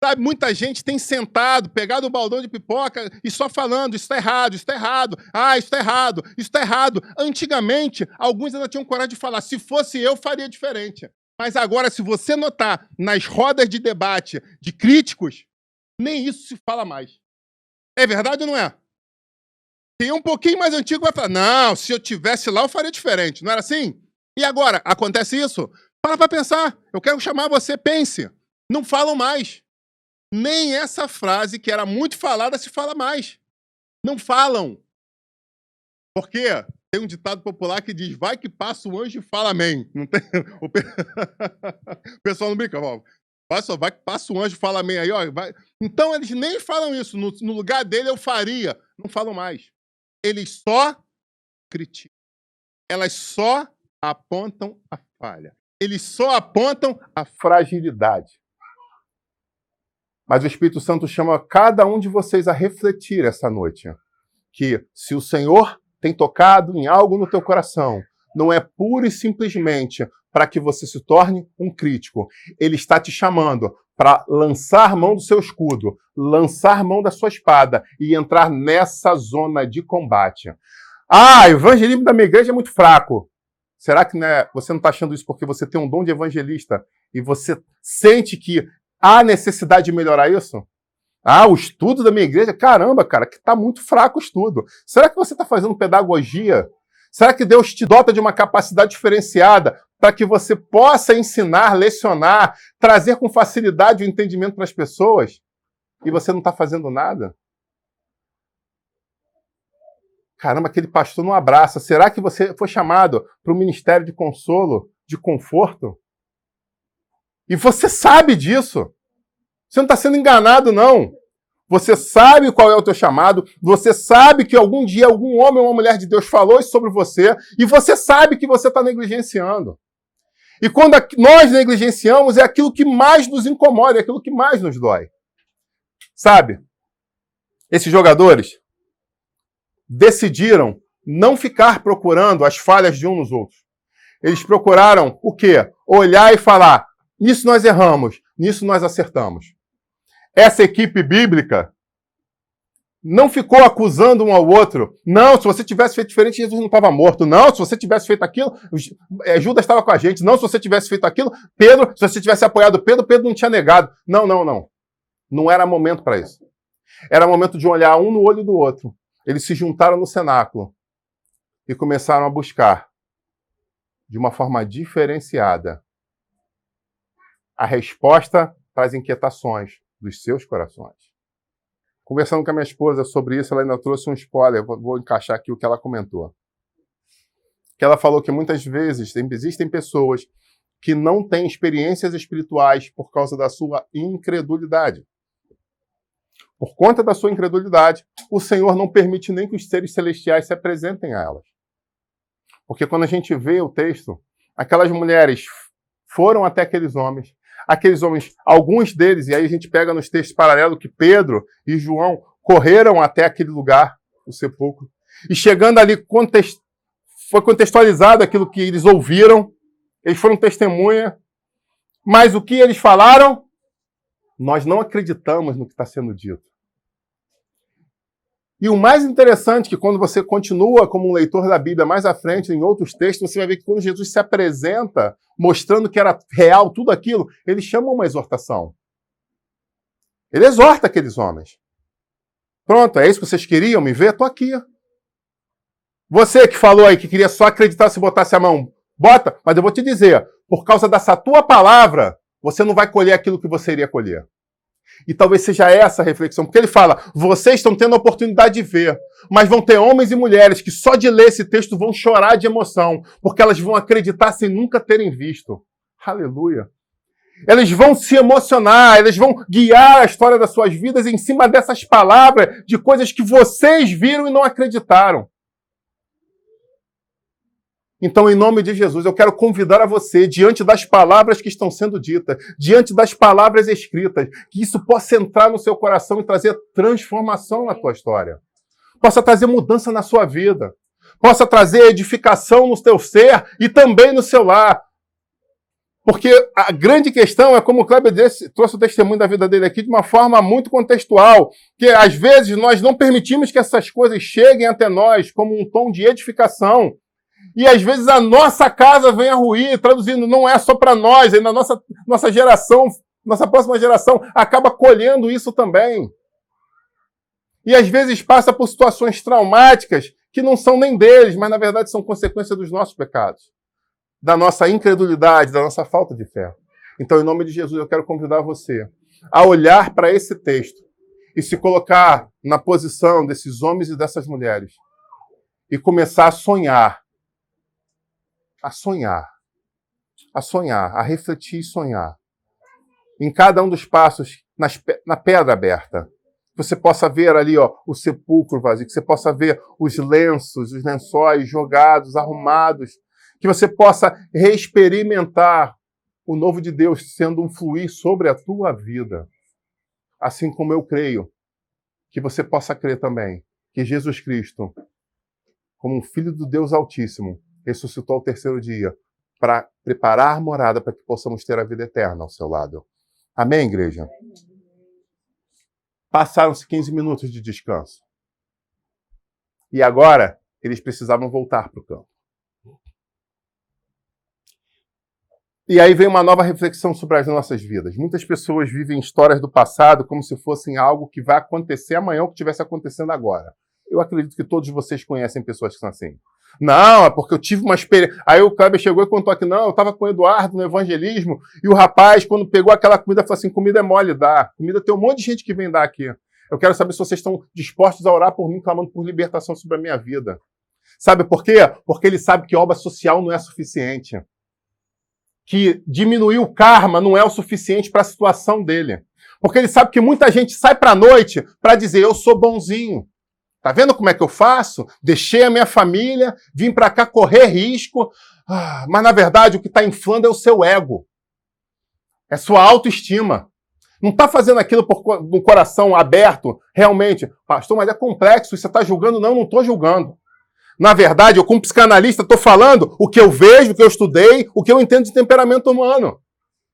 Sabe, muita gente tem sentado, pegado o baldão de pipoca e só falando, isso está errado, isso está errado, isso está errado, isso está errado. Antigamente, alguns ainda tinham coragem de falar, se fosse eu, faria diferente. Mas agora, se você notar nas rodas de debate de críticos, nem isso se fala mais. É verdade ou não é? Tem um pouquinho mais antigo que vai falar, não, se eu tivesse lá, eu faria diferente. Não era assim? E agora, acontece isso? Para pensar. Eu quero chamar você, pense. Não falam mais. Nem essa frase, que era muito falada, se fala mais. Não falam. Porque tem um ditado popular que diz, vai que passa o anjo e fala amém. Não tem... O pessoal não brinca, vai que passa o anjo e fala amém aí, ó. Vai... Então eles nem falam isso. No lugar dele eu faria. Não falam mais. Eles só criticam. Elas só apontam a falha. Eles só apontam a fragilidade. Mas o Espírito Santo chama cada um de vocês a refletir essa noite. Que se o Senhor tem tocado em algo no teu coração, não é pura e simplesmente para que você se torne um crítico. Ele está te chamando para lançar mão do seu escudo, lançar mão da sua espada e entrar nessa zona de combate. Ah, o evangelismo da minha igreja é muito fraco. Será que você não está achando isso porque você tem um dom de evangelista e você sente que há necessidade de melhorar isso? Ah, o estudo da minha igreja, caramba, cara, que está muito fraco o estudo. Será que você está fazendo pedagogia? Será que Deus te dota de uma capacidade diferenciada para que você possa ensinar, lecionar, trazer com facilidade o entendimento para as pessoas? E você não está fazendo nada? Caramba, aquele pastor não abraça. Será que você foi chamado para o ministério de consolo, de conforto? E você sabe disso. Você não está sendo enganado, não. Você sabe qual é o teu chamado, você sabe que algum dia algum homem ou uma mulher de Deus falou isso sobre você, e você sabe que você está negligenciando. E quando nós negligenciamos, é aquilo que mais nos incomoda, é aquilo que mais nos dói. Sabe? Esses jogadores decidiram não ficar procurando as falhas de uns nos outros. Eles procuraram o quê? Olhar e falar, nisso nós erramos, nisso nós acertamos. Essa equipe bíblica não ficou acusando um ao outro. Não, se você tivesse feito diferente, Jesus não estava morto. Não, se você tivesse feito aquilo, Judas estava com a gente. Não, se você tivesse feito aquilo, Pedro, se você tivesse apoiado Pedro, Pedro não tinha negado. Não, não, não. Não era momento para isso. Era momento de olhar um no olho do outro. Eles se juntaram no cenáculo e começaram a buscar, de uma forma diferenciada, a resposta para as inquietações dos seus corações. Conversando com a minha esposa sobre isso, ela ainda trouxe um spoiler, vou encaixar aqui o que ela comentou. Que ela falou que muitas vezes existem pessoas que não têm experiências espirituais por causa da sua incredulidade. Por conta da sua incredulidade, o Senhor não permite nem que os seres celestiais se apresentem a elas. Porque quando a gente vê o texto, aquelas mulheres foram até aqueles homens, alguns deles, e aí a gente pega nos textos paralelos que Pedro e João correram até aquele lugar, o sepulcro, e chegando ali, foi contextualizado aquilo que eles ouviram, eles foram testemunha, mas o que eles falaram? Nós não acreditamos no que está sendo dito. E o mais interessante é que quando você continua como um leitor da Bíblia mais à frente, em outros textos, você vai ver que quando Jesus se apresenta, mostrando que era real tudo aquilo, ele chama uma exortação. Ele exorta aqueles homens. Pronto, é isso que vocês queriam me ver? Estou aqui. Você que falou aí que queria só acreditar se botasse a mão, bota, mas eu vou te dizer, por causa dessa tua palavra, você não vai colher aquilo que você iria colher. E talvez seja essa a reflexão, porque ele fala, vocês estão tendo a oportunidade de ver, mas vão ter homens e mulheres que só de ler esse texto vão chorar de emoção, porque elas vão acreditar sem nunca terem visto. Aleluia. Eles vão se emocionar, eles vão guiar a história das suas vidas em cima dessas palavras, de coisas que vocês viram e não acreditaram. Então, em nome de Jesus, eu quero convidar a você, diante das palavras que estão sendo ditas, diante das palavras escritas, que isso possa entrar no seu coração e trazer transformação na tua história. Possa trazer mudança na sua vida. Possa trazer edificação no teu ser e também no seu lar. Porque a grande questão é como o Kleber trouxe o testemunho da vida dele aqui de uma forma muito contextual, que às vezes nós não permitimos que essas coisas cheguem até nós como um tom de edificação. E às vezes a nossa casa vem a ruir, traduzindo, não é só para nós, ainda a nossa geração, nossa próxima geração acaba colhendo isso também. E às vezes passa por situações traumáticas que não são nem deles, mas na verdade são consequência dos nossos pecados, da nossa incredulidade, da nossa falta de fé. Então, em nome de Jesus, eu quero convidar você a olhar para esse texto e se colocar na posição desses homens e dessas mulheres e começar a sonhar, a refletir e sonhar. Em cada um dos passos, na pedra aberta, Que você possa ver ali, ó, o sepulcro vazio, que você possa ver os lenços, os lençóis jogados, arrumados, que você possa reexperimentar o novo de Deus sendo um fluir sobre a tua vida. Assim como eu creio, que você possa crer também que Jesus Cristo, como um Filho do Deus Altíssimo, ressuscitou ao terceiro dia para preparar morada para que possamos ter a vida eterna ao seu lado. Amém, igreja? Passaram-se 15 minutos de descanso. E agora, eles precisavam voltar para o campo. E aí vem uma nova reflexão sobre as nossas vidas. Muitas pessoas vivem histórias do passado como se fossem algo que vai acontecer amanhã ou que estivesse acontecendo agora. Eu acredito que todos vocês conhecem pessoas que são assim. Não, é porque eu tive uma experiência. Aí o Kleber chegou e contou aqui, não, eu estava com o Eduardo no evangelismo e o rapaz, quando pegou aquela comida, falou assim, comida é mole, dá. Comida tem um monte de gente que vem dar aqui. Eu quero saber se vocês estão dispostos a orar por mim, clamando por libertação sobre a minha vida. Sabe por quê? Porque ele sabe que obra social não é suficiente. Que diminuir o karma não é o suficiente para a situação dele. Porque ele sabe que muita gente sai para a noite para dizer, eu sou bonzinho. Tá vendo como é que eu faço? Deixei a minha família, vim para cá correr risco. Mas, na verdade, o que está inflando é o seu ego. É sua autoestima. Não está fazendo aquilo com o coração aberto, realmente. Pastor, mas é complexo, você está julgando? Não estou julgando. Na verdade, eu como psicanalista estou falando o que eu vejo, o que eu estudei, o que eu entendo de temperamento humano.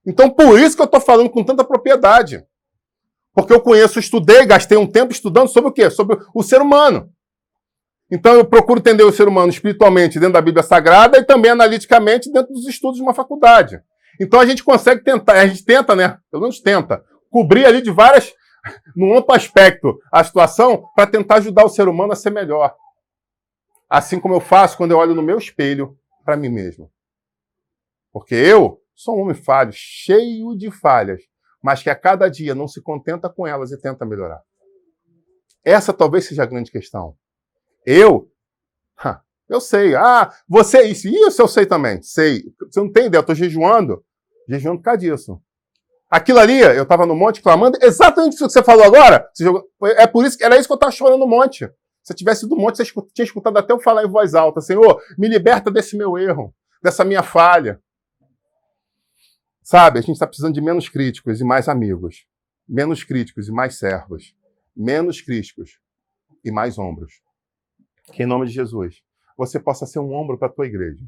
Então, por isso que eu estou falando com tanta propriedade. Porque eu conheço, estudei, gastei um tempo estudando sobre o quê? Sobre o ser humano. Então, eu procuro entender o ser humano espiritualmente dentro da Bíblia Sagrada e também analiticamente dentro dos estudos de uma faculdade. Então, a gente consegue tentar, a gente tenta, né? Pelo menos tenta, cobrir ali de várias, num amplo aspecto, a situação para tentar ajudar o ser humano a ser melhor. Assim como eu faço quando eu olho no meu espelho para mim mesmo. Porque eu sou um homem falho, cheio de falhas, mas que a cada dia não se contenta com elas e tenta melhorar. Essa talvez seja a grande questão. Eu sei. Você é isso. Isso eu sei também. Sei. Você não tem ideia, eu estou jejuando por causa disso. Aquilo ali, eu estava no monte clamando, exatamente isso que você falou agora. É por isso, era isso que eu estava chorando no monte. Se eu tivesse do monte, você tinha escutado até eu falar em voz alta, Senhor, me liberta desse meu erro, dessa minha falha. Sabe, a gente está precisando de menos críticos e mais amigos. Menos críticos e mais servos. Menos críticos e mais ombros. Que em nome de Jesus, você possa ser um ombro para a tua igreja.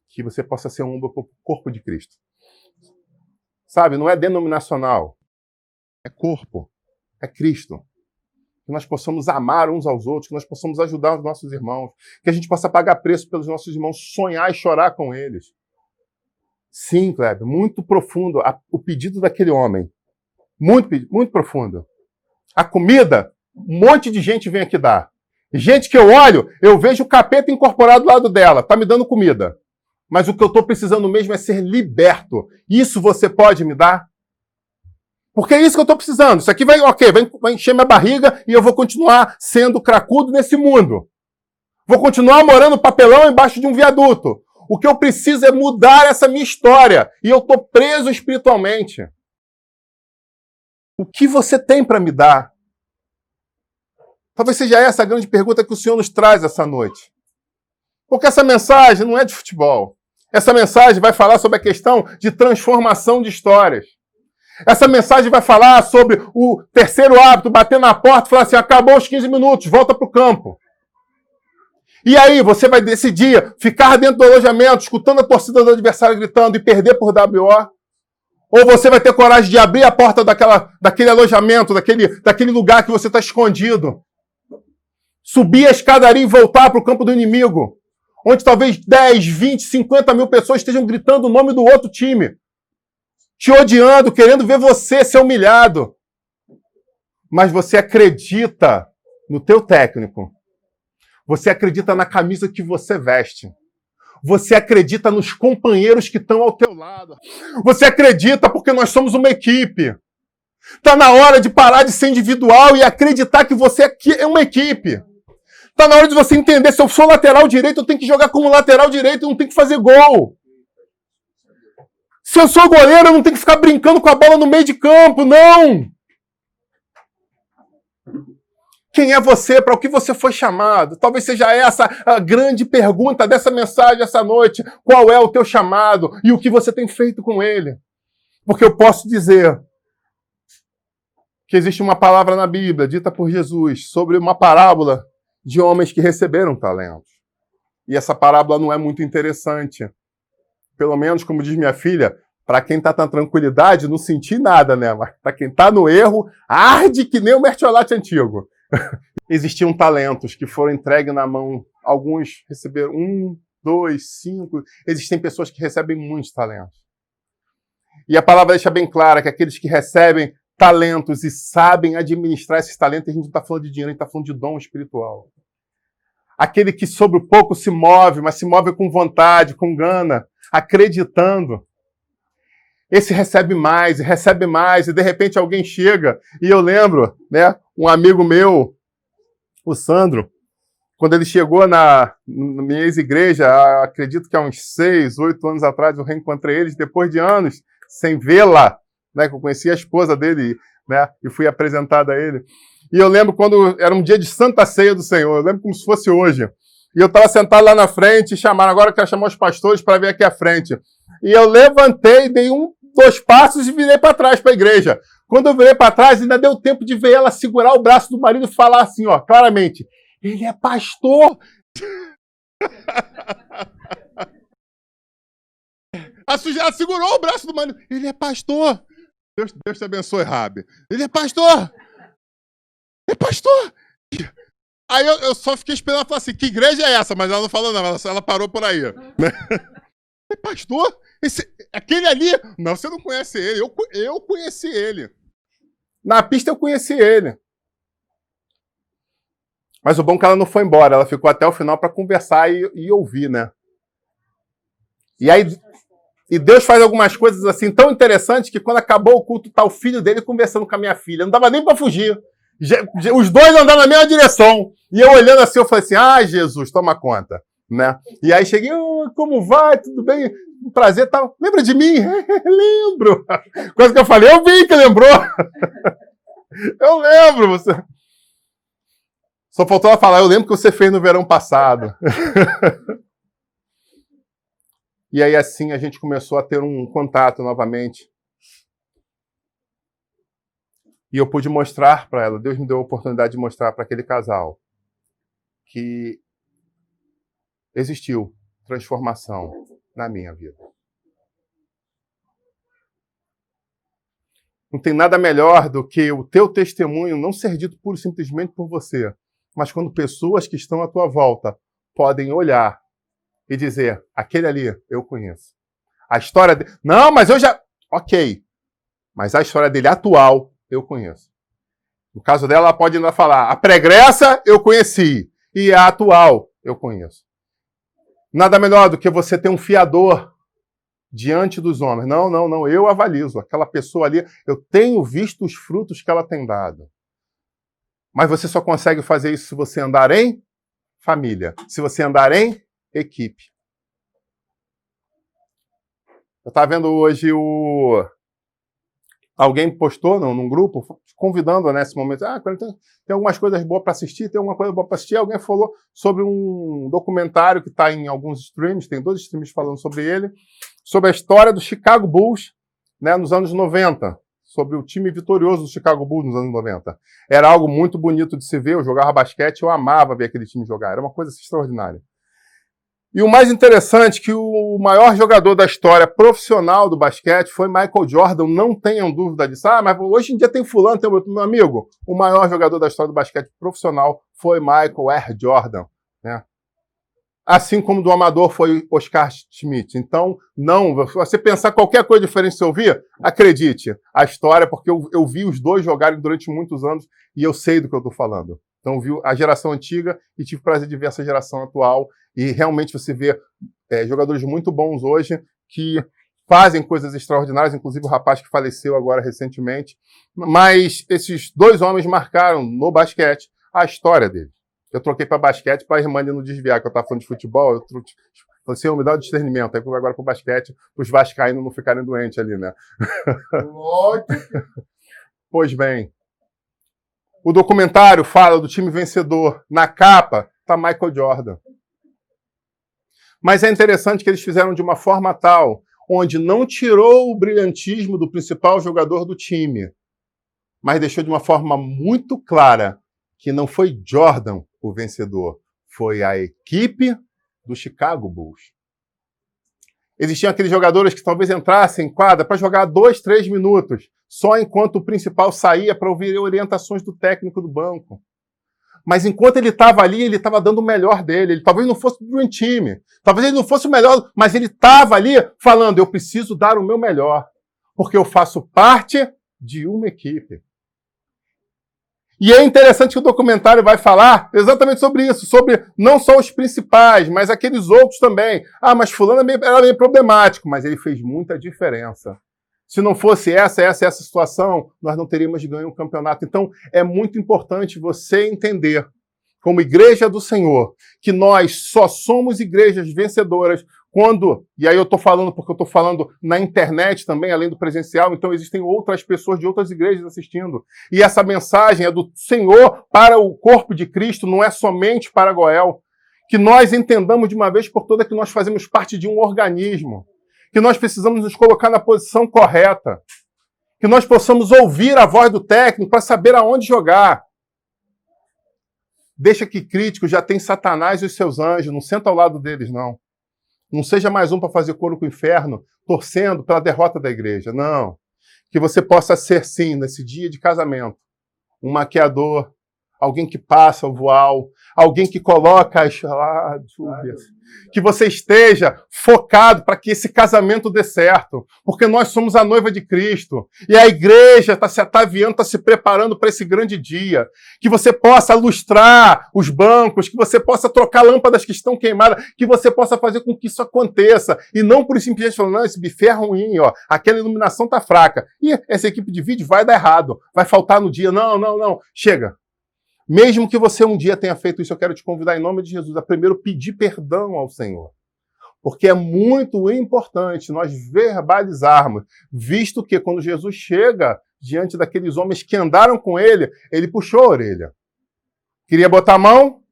Que você possa ser um ombro para o corpo de Cristo. Sabe, não é denominacional. É corpo. É Cristo. Que nós possamos amar uns aos outros, que nós possamos ajudar os nossos irmãos, que a gente possa pagar preço pelos nossos irmãos, sonhar e chorar com eles. Sim, Kleber, muito profundo o pedido daquele homem. Muito, muito profundo. A comida, um monte de gente vem aqui dar. Gente que eu olho, eu vejo o capeta incorporado do lado dela, tá me dando comida. Mas o que eu estou precisando mesmo é ser liberto. Isso você pode me dar? Porque é isso que eu estou precisando. Isso aqui vai encher minha barriga e eu vou continuar sendo cracudo nesse mundo. Vou continuar morando papelão embaixo de um viaduto. O que eu preciso é mudar essa minha história. E eu estou preso espiritualmente. O que você tem para me dar? Talvez seja essa a grande pergunta que o Senhor nos traz essa noite. Porque essa mensagem não é de futebol. Essa mensagem vai falar sobre a questão de transformação de histórias. Essa mensagem vai falar sobre o terceiro hábito, bater na porta e falar assim, acabou os 15 minutos, volta para o campo. E aí você vai decidir ficar dentro do alojamento, escutando a torcida do adversário gritando e perder por WO? Ou você vai ter coragem de abrir a porta daquele alojamento, daquele lugar que você está escondido? Subir a escadaria e voltar para o campo do inimigo, onde talvez 10, 20, 50 mil pessoas estejam gritando o nome do outro time, te odiando, querendo ver você ser humilhado. Mas você acredita no teu técnico. Você acredita na camisa que você veste. Você acredita nos companheiros que estão ao teu lado. Você acredita porque nós somos uma equipe. Está na hora de parar de ser individual e acreditar que você aqui é uma equipe. Está na hora de você entender, se eu sou lateral direito, eu tenho que jogar como lateral direito e não tenho que fazer gol. Se eu sou goleiro, eu não tenho que ficar brincando com a bola no meio de campo, não. Quem é você? Para o que você foi chamado? Talvez seja essa a grande pergunta dessa mensagem essa noite. Qual é o teu chamado e o que você tem feito com ele? Porque eu posso dizer que existe uma palavra na Bíblia, dita por Jesus, sobre uma parábola de homens que receberam talentos. E essa parábola não é muito interessante. Pelo menos, como diz minha filha, para quem está na tranquilidade, não senti nada, né? Mas para quem está no erro, arde que nem o mertiolate antigo. Existiam talentos que foram entregues na mão. Alguns receberam 1, 2, 5. Existem pessoas que recebem muitos talentos. E a palavra deixa bem clara que aqueles que recebem talentos e sabem administrar esses talentos, a gente não está falando de dinheiro, a gente está falando de dom espiritual. Aquele que sobre o pouco se move, mas se move com vontade, com gana, acreditando. Esse recebe mais, e de repente alguém chega, e eu lembro, né, um amigo meu, o Sandro, quando ele chegou na minha ex-igreja, acredito que há uns 6, 8 anos atrás, eu reencontrei eles, depois de anos, sem vê-la, né, que eu conheci a esposa dele, né, e fui apresentado a ele. E eu lembro quando era um dia de Santa Ceia do Senhor, eu lembro como se fosse hoje. E eu estava sentado lá na frente, e chamaram, agora eu quero chamar os pastores para vir aqui à frente. E eu levantei, dei 2 passos e virei para trás para a igreja. Quando eu virei para trás, ainda deu tempo de ver ela segurar o braço do marido e falar assim, ó, claramente, ele é pastor. Ela segurou o braço do marido, ele é pastor. Deus te abençoe, Rabi. Ele é pastor. É pastor. Aí eu só fiquei esperando ela falar assim, que igreja é essa? Mas ela não falou não, ela parou por aí. Né? É pastor? Aquele ali? Não, você não conhece ele. Eu conheci ele. Na pista eu conheci ele. Mas o bom é que ela não foi embora. Ela ficou até o final para conversar e ouvir, né? E aí... E Deus faz algumas coisas assim tão interessantes que quando acabou o culto, tá o filho dele conversando com a minha filha. Não dava nem para fugir. Os dois andaram na mesma direção. E eu olhando assim, eu falei assim, Jesus, toma conta. Né? E aí cheguei, como vai? Tudo bem? Um prazer, tal. Lembra de mim? Lembro. Coisa que eu falei, eu vi que lembrou. Eu lembro. Você. Só faltou ela falar, eu lembro que você fez no verão passado. E aí assim a gente começou a ter um contato novamente. E eu pude mostrar para ela, Deus me deu a oportunidade de mostrar para aquele casal que existiu transformação na minha vida. Não tem nada melhor do que o teu testemunho não ser dito pura e simplesmente por você, mas quando pessoas que estão à tua volta podem olhar e dizer, aquele ali eu conheço. A história dele... Não, mas eu já... Ok. Mas a história dele atual eu conheço. No caso dela, ela pode ainda falar, a pregressa eu conheci e a atual eu conheço. Nada melhor do que você ter um fiador diante dos homens. Não, eu avalizo. Aquela pessoa ali, eu tenho visto os frutos que ela tem dado. Mas você só consegue fazer isso se você andar em família, se você andar em equipe. Eu estava vendo hoje alguém postou num grupo, convidando nesse momento, tem algumas coisas boas para assistir, tem alguma coisa boa para assistir. Alguém falou sobre um documentário que está em alguns streams, tem 2 streams falando sobre ele, sobre a história do Chicago Bulls, né, nos anos 90, sobre o time vitorioso do Chicago Bulls nos anos 90. Era algo muito bonito de se ver, eu jogava basquete, eu amava ver aquele time jogar, era uma coisa extraordinária. E o mais interessante é que o maior jogador da história profissional do basquete foi Michael Jordan, não tenham dúvida disso. Mas hoje em dia tem fulano, tem meu amigo. O maior jogador da história do basquete profissional foi Michael R. Jordan. Né? Assim como do amador foi Oscar Schmidt. Então, não, se você pensar qualquer coisa diferente se ouvir, acredite, a história, porque eu vi os dois jogarem durante muitos anos e eu sei do que eu estou falando. Então, vi a geração antiga e tive o prazer de ver essa geração atual. E realmente você vê jogadores muito bons hoje que fazem coisas extraordinárias, inclusive o rapaz que faleceu agora recentemente. Mas esses 2 homens marcaram no basquete a história deles. Eu troquei para basquete para a irmã não desviar, que eu estava falando de futebol. Eu falei assim, me dá o discernimento. Aí eu vou agora para o basquete, para os vascaínos não ficarem doentes ali, né? Pois bem, O documentário fala do time vencedor. Na capa está Michael Jordan. Mas é interessante que eles fizeram de uma forma tal, onde não tirou o brilhantismo do principal jogador do time, mas deixou de uma forma muito clara que não foi Jordan o vencedor, foi a equipe do Chicago Bulls. Existiam aqueles jogadores que talvez entrassem em quadra para jogar 2, 3 minutos, só enquanto o principal saía para ouvir orientações do técnico do banco. Mas enquanto ele estava ali, ele estava dando o melhor dele. Ele talvez não fosse do Dream Team, talvez ele não fosse o melhor, mas ele estava ali falando, eu preciso dar o meu melhor, porque eu faço parte de uma equipe. E é interessante que o documentário vai falar exatamente sobre isso, sobre não só os principais, mas aqueles outros também. Ah, mas fulano era meio problemático, mas ele fez muita diferença. Se não fosse essa situação, nós não teríamos ganho um campeonato. Então, é muito importante você entender, como igreja do Senhor, que nós só somos igrejas vencedoras quando, e aí eu estou falando porque eu estou falando na internet também, além do presencial, então existem outras pessoas de outras igrejas assistindo. E essa mensagem é do Senhor para o corpo de Cristo, não é somente para Goel. Que nós entendamos de uma vez por todas que nós fazemos parte de um organismo. Que nós precisamos nos colocar na posição correta, que nós possamos ouvir a voz do técnico para saber aonde jogar. Deixa que crítico já tem Satanás e os seus anjos, não senta ao lado deles, não. Não seja mais um para fazer coro com o inferno, torcendo pela derrota da igreja, não. Que você possa ser, sim, nesse dia de casamento, um maquiador, alguém que passa o voal, alguém que coloca as dúvidas. Que você esteja focado para que esse casamento dê certo, porque nós somos a noiva de Cristo, e a igreja está se ataviando, está se preparando para esse grande dia. Que você possa lustrar os bancos, que você possa trocar lâmpadas que estão queimadas, que você possa fazer com que isso aconteça, e não por simplesmente falando, não, esse buffet é ruim, ó, aquela iluminação está fraca, e essa equipe de vídeo vai dar errado, vai faltar no dia, não, chega. Mesmo que você um dia tenha feito isso, eu quero te convidar em nome de Jesus a primeiro pedir perdão ao Senhor. Porque é muito importante nós verbalizarmos, visto que quando Jesus chega diante daqueles homens que andaram com ele, ele puxou a orelha. Queria botar a mão?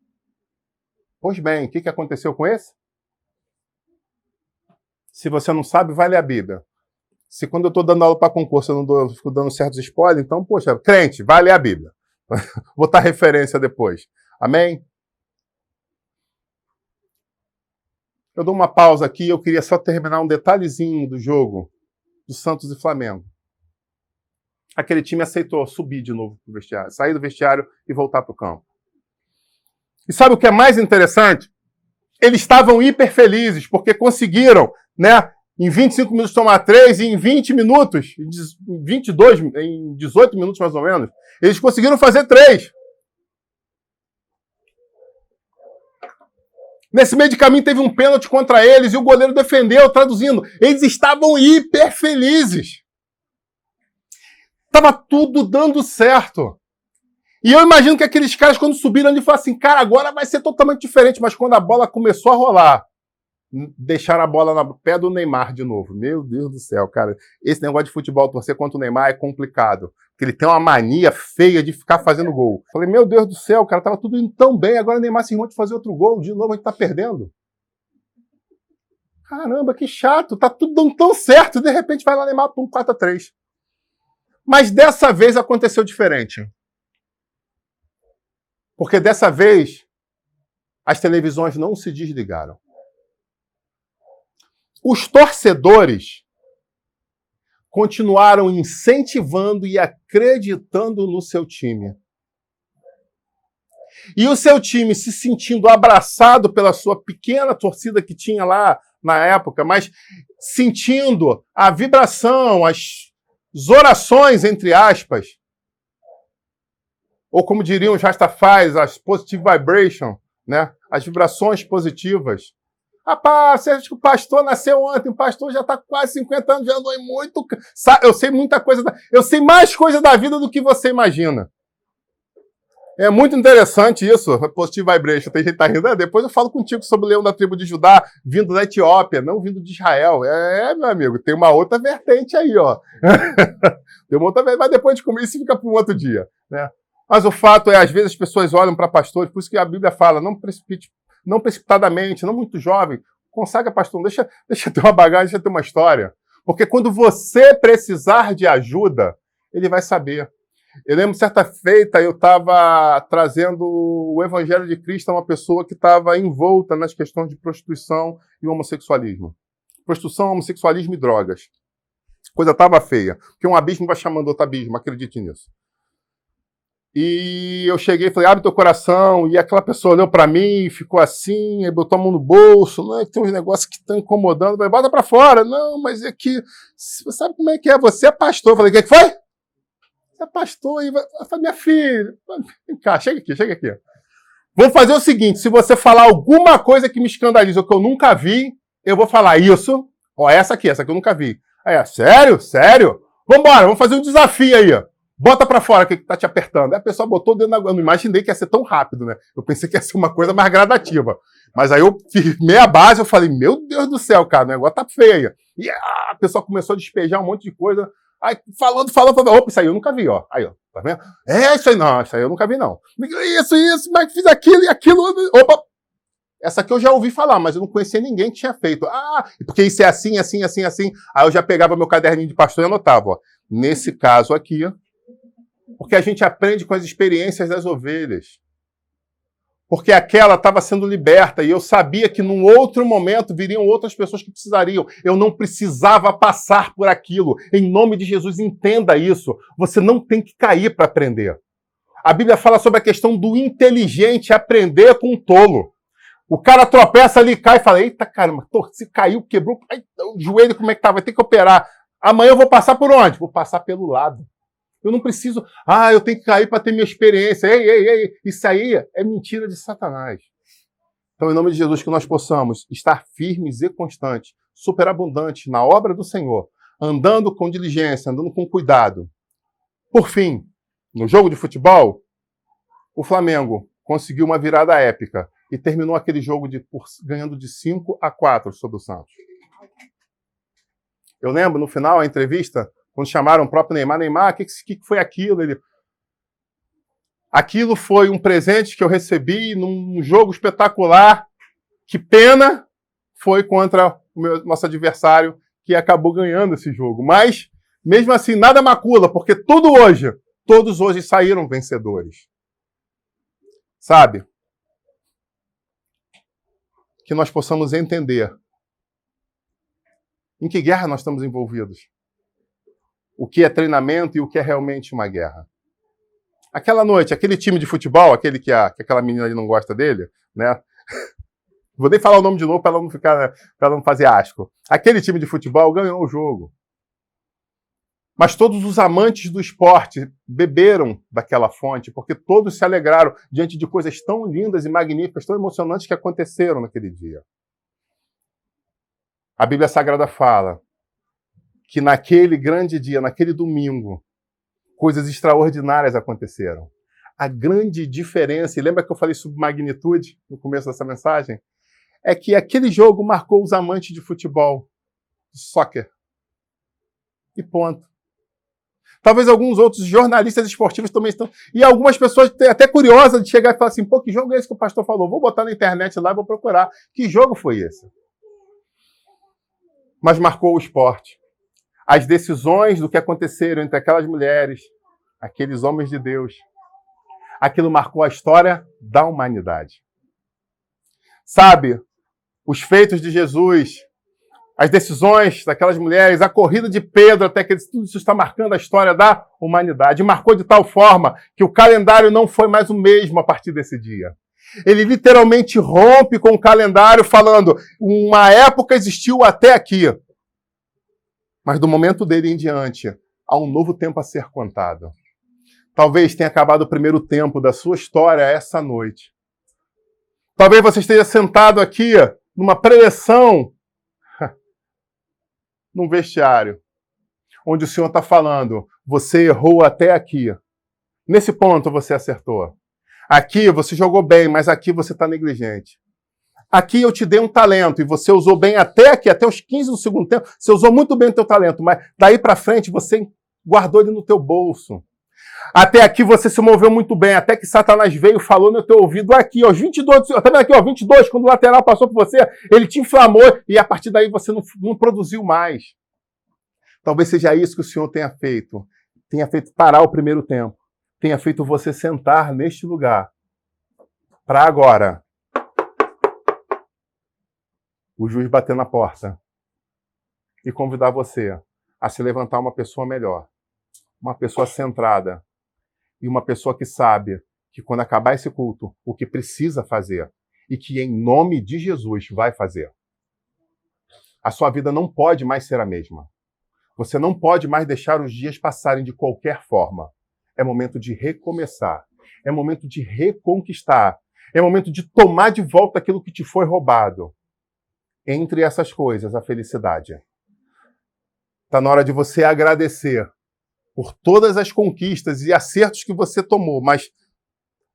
Pois bem, o que aconteceu com esse? Se você não sabe, vai ler a Bíblia. Se quando eu estou dando aula para concurso eu fico dando certos spoilers, então, poxa, crente, vai ler a Bíblia. Vou botar referência depois. Amém? Eu dou uma pausa aqui, eu queria só terminar um detalhezinho do jogo do Santos e Flamengo. Aquele time aceitou subir de novo para o vestiário, sair do vestiário e voltar para o campo. E sabe o que é mais interessante? Eles estavam hiper felizes, porque conseguiram, né, em 25 minutos tomar 3 e em 20 minutos, em 22, em 18 minutos mais ou menos, eles conseguiram fazer 3. Nesse meio de caminho teve um pênalti contra eles e o goleiro defendeu, traduzindo. Eles estavam hiper felizes. Estava tudo dando certo. E eu imagino que aqueles caras, quando subiram ali, falaram assim, cara, agora vai ser totalmente diferente. Mas quando a bola começou a rolar, deixaram a bola no pé do Neymar de novo. Meu Deus do céu, cara. Esse negócio de futebol, torcer contra o Neymar é complicado. Porque ele tem uma mania feia de ficar fazendo gol. Falei, meu Deus do céu, cara, tava tudo indo tão bem, agora o Neymar se irmão de fazer outro gol, de novo a gente tá perdendo. Caramba, que chato, tá tudo dando tão certo, de repente vai lá Neymar para um 4-3. Mas dessa vez aconteceu diferente. Porque dessa vez as televisões não se desligaram. Os torcedores continuaram incentivando e acreditando no seu time. E o seu time se sentindo abraçado pela sua pequena torcida que tinha lá na época, mas sentindo a vibração, as orações, entre aspas, ou como diriam os Rastafaris, as positive vibration, né? As vibrações positivas. Rapaz, você acha que o pastor nasceu ontem, o pastor já está com quase 50 anos, já andou em muito... Eu sei muita coisa, eu sei mais coisa da vida do que você imagina. É muito interessante isso, positive vibration. Tem gente que tá rindo, depois eu falo contigo sobre o leão da tribo de Judá, vindo da Etiópia, não vindo de Israel. Meu amigo, tem uma outra vertente aí, ó. Tem uma outra vertente, mas depois de comer isso fica para um outro dia, né? Mas o fato é, às vezes as pessoas olham para pastores, por isso que a Bíblia fala, não precipitadamente, não muito jovem, consagra pastor, deixa ter uma bagagem, deixa ter uma história. Porque quando você precisar de ajuda, ele vai saber. Eu lembro, certa feita, eu estava trazendo o Evangelho de Cristo a uma pessoa que estava envolta nas questões de prostituição e homossexualismo. Prostituição, homossexualismo e drogas. A coisa estava feia, porque um abismo vai chamando outro abismo, acredite nisso. E eu cheguei e falei, abre teu coração, e aquela pessoa olhou para mim, ficou assim, aí botou a mão no bolso, não é que tem uns negócios que estão incomodando, eu falei, bota para fora. Não, mas é que, você sabe como é que é, você é pastor. Eu falei, o que foi? Você é pastor, e eu falei, minha filha, vem cá, chega aqui. Vamos fazer o seguinte, se você falar alguma coisa que me escandaliza, ou que eu nunca vi, eu vou falar isso, ó, essa que eu nunca vi. Aí, sério? Vambora, vamos fazer um desafio aí, ó. Bota pra fora o que tá te apertando. Aí a pessoa botou dentro da água. Eu não imaginei que ia ser tão rápido, né? Eu pensei que ia ser uma coisa mais gradativa. Mas aí eu firmei a base, eu falei, meu Deus do céu, cara, o negócio tá feio. E a pessoa começou a despejar um monte de coisa. Aí falando. Opa, isso aí eu nunca vi, ó. Aí, ó, tá vendo? Isso aí eu nunca vi, não. Isso, mas fiz aquilo e aquilo. Opa! Essa aqui eu já ouvi falar, mas eu não conhecia ninguém que tinha feito. Porque isso é assim. Aí eu já pegava meu caderninho de pastor e anotava, ó. Nesse caso aqui, porque a gente aprende com as experiências das ovelhas. Porque aquela estava sendo liberta e eu sabia que num outro momento viriam outras pessoas que precisariam. Eu não precisava passar por aquilo. Em nome de Jesus, entenda isso. Você não tem que cair para aprender. A Bíblia fala sobre a questão do inteligente aprender com o tolo. O cara tropeça ali, cai e fala, eita caramba, se caiu, quebrou, o joelho como é que tá? Vai ter que operar. Amanhã eu vou passar por onde? Vou passar pelo lado. Eu não preciso, eu tenho que cair para ter minha experiência. Ei, isso aí é mentira de Satanás. Então, em nome de Jesus, que nós possamos estar firmes e constantes, superabundantes na obra do Senhor, andando com diligência, andando com cuidado. Por fim, no jogo de futebol, o Flamengo conseguiu uma virada épica e terminou aquele jogo ganhando de 5-4 sobre o Santos. Eu lembro, no final, a entrevista, quando chamaram o próprio Neymar, o que foi aquilo? Aquilo foi um presente que eu recebi num jogo espetacular. Que pena foi contra o nosso adversário, que acabou ganhando esse jogo. Mas, mesmo assim, nada macula, porque todos hoje saíram vencedores. Sabe? Que nós possamos entender em que guerra nós estamos envolvidos. O que é treinamento e o que é realmente uma guerra. Aquela noite, aquele time de futebol, aquele que aquela menina ali não gosta dele, né? Vou nem falar o nome de novo para ela não ficar, para ela não fazer asco. Aquele time de futebol ganhou o jogo. Mas todos os amantes do esporte beberam daquela fonte, porque todos se alegraram diante de coisas tão lindas e magníficas, tão emocionantes que aconteceram naquele dia. A Bíblia Sagrada fala que naquele grande dia, naquele domingo, coisas extraordinárias aconteceram. A grande diferença, e lembra que eu falei sobre magnitude no começo dessa mensagem? É que aquele jogo marcou os amantes de futebol, de soccer. E ponto. Talvez alguns outros jornalistas esportivos também estão... E algumas pessoas até curiosas de chegar e falar assim, que jogo é esse que o pastor falou? Vou botar na internet lá e vou procurar. Que jogo foi esse? Mas marcou o esporte. As decisões do que aconteceram entre aquelas mulheres, aqueles homens de Deus, aquilo marcou a história da humanidade. Sabe, os feitos de Jesus, as decisões daquelas mulheres, a corrida de Pedro, até que tudo isso está marcando a história da humanidade. Marcou de tal forma que o calendário não foi mais o mesmo a partir desse dia. Ele literalmente rompe com o calendário falando, uma época existiu até aqui. Mas do momento dele em diante, há um novo tempo a ser contado. Talvez tenha acabado o primeiro tempo da sua história essa noite. Talvez você esteja sentado aqui numa preleção, num vestiário, onde o Senhor está falando, você errou até aqui. Nesse ponto você acertou. Aqui você jogou bem, mas aqui você está negligente. Aqui eu te dei um talento e você usou bem até aqui, até os 15 do segundo tempo. Você usou muito bem o teu talento, mas daí para frente você guardou ele no teu bolso. Até aqui você se moveu muito bem, até que Satanás veio, falou no teu ouvido aqui, ó, 22, tá vendo aqui, ó, 22, quando o lateral passou por você, ele te inflamou e a partir daí você não produziu mais. Talvez seja isso que o Senhor tenha feito parar o primeiro tempo, tenha feito você sentar neste lugar, para agora o juiz bater na porta e convidar você a se levantar uma pessoa melhor, uma pessoa centrada, e uma pessoa que sabe que quando acabar esse culto, o que precisa fazer e que em nome de Jesus vai fazer. A sua vida não pode mais ser a mesma. Você não pode mais deixar os dias passarem de qualquer forma. É momento de recomeçar. É momento de reconquistar. É momento de tomar de volta aquilo que te foi roubado. Entre essas coisas, a felicidade. Está na hora de você agradecer por todas as conquistas e acertos que você tomou, mas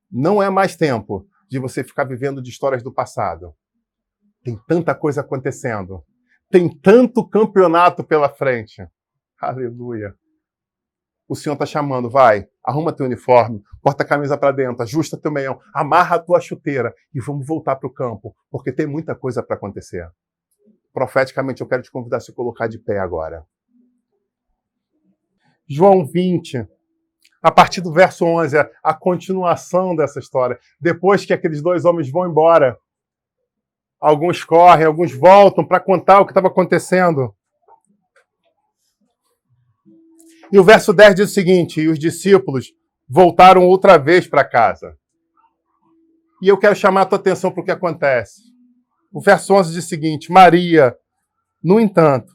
não é mais tempo de você ficar vivendo de histórias do passado. Tem tanta coisa acontecendo. Tem tanto campeonato pela frente. Aleluia. O Senhor está chamando, vai, arruma teu uniforme, bota a camisa para dentro, ajusta teu meião, amarra a tua chuteira e vamos voltar para o campo, porque tem muita coisa para acontecer. Profeticamente, eu quero te convidar a se colocar de pé agora. João 20, a partir do verso 11, a continuação dessa história. Depois que aqueles dois homens vão embora, alguns correm, alguns voltam para contar o que estava acontecendo. E o verso 10 diz o seguinte: e os discípulos voltaram outra vez para casa. E eu quero chamar a tua atenção para o que acontece. O verso 11 diz o seguinte: Maria, no entanto,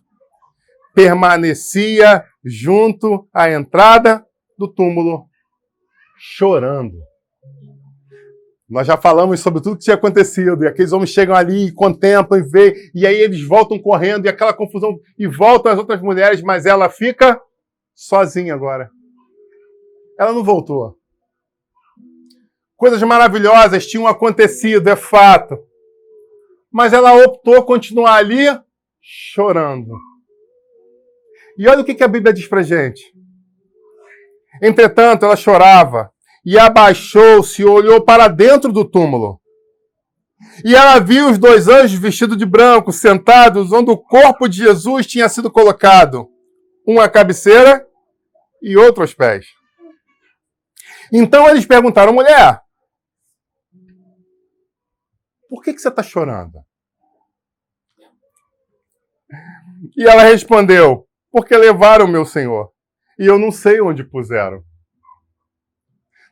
permanecia junto à entrada do túmulo, chorando. Nós já falamos sobre tudo que tinha acontecido, e aqueles homens chegam ali e contemplam e veem, e aí eles voltam correndo, e aquela confusão, e voltam as outras mulheres, mas ela fica sozinha agora. Ela não voltou. Coisas maravilhosas tinham acontecido, é fato. Mas ela optou continuar ali chorando. E olha o que a Bíblia diz pra gente. Entretanto, ela chorava e abaixou-se e olhou para dentro do túmulo. E ela viu os dois anjos vestidos de branco, sentados onde o corpo de Jesus tinha sido colocado. Um à cabeceira e outro aos pés. Então eles perguntaram, mulher, por que você está chorando? E ela respondeu, porque levaram meu Senhor, e eu não sei onde puseram.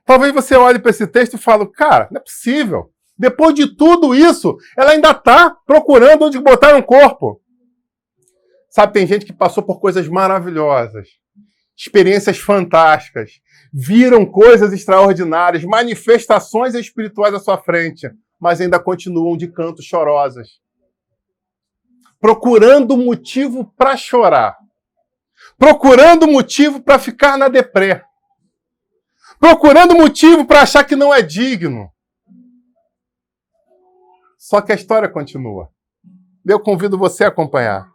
Talvez você olhe para esse texto e fale, cara, não é possível. Depois de tudo isso, ela ainda está procurando onde botar um corpo. Sabe, tem gente que passou por coisas maravilhosas, experiências fantásticas, viram coisas extraordinárias, manifestações espirituais à sua frente, mas ainda continuam de canto chorosas. Procurando motivo para chorar. Procurando motivo para ficar na deprê. Procurando motivo para achar que não é digno. Só que a história continua. Eu convido você a acompanhar.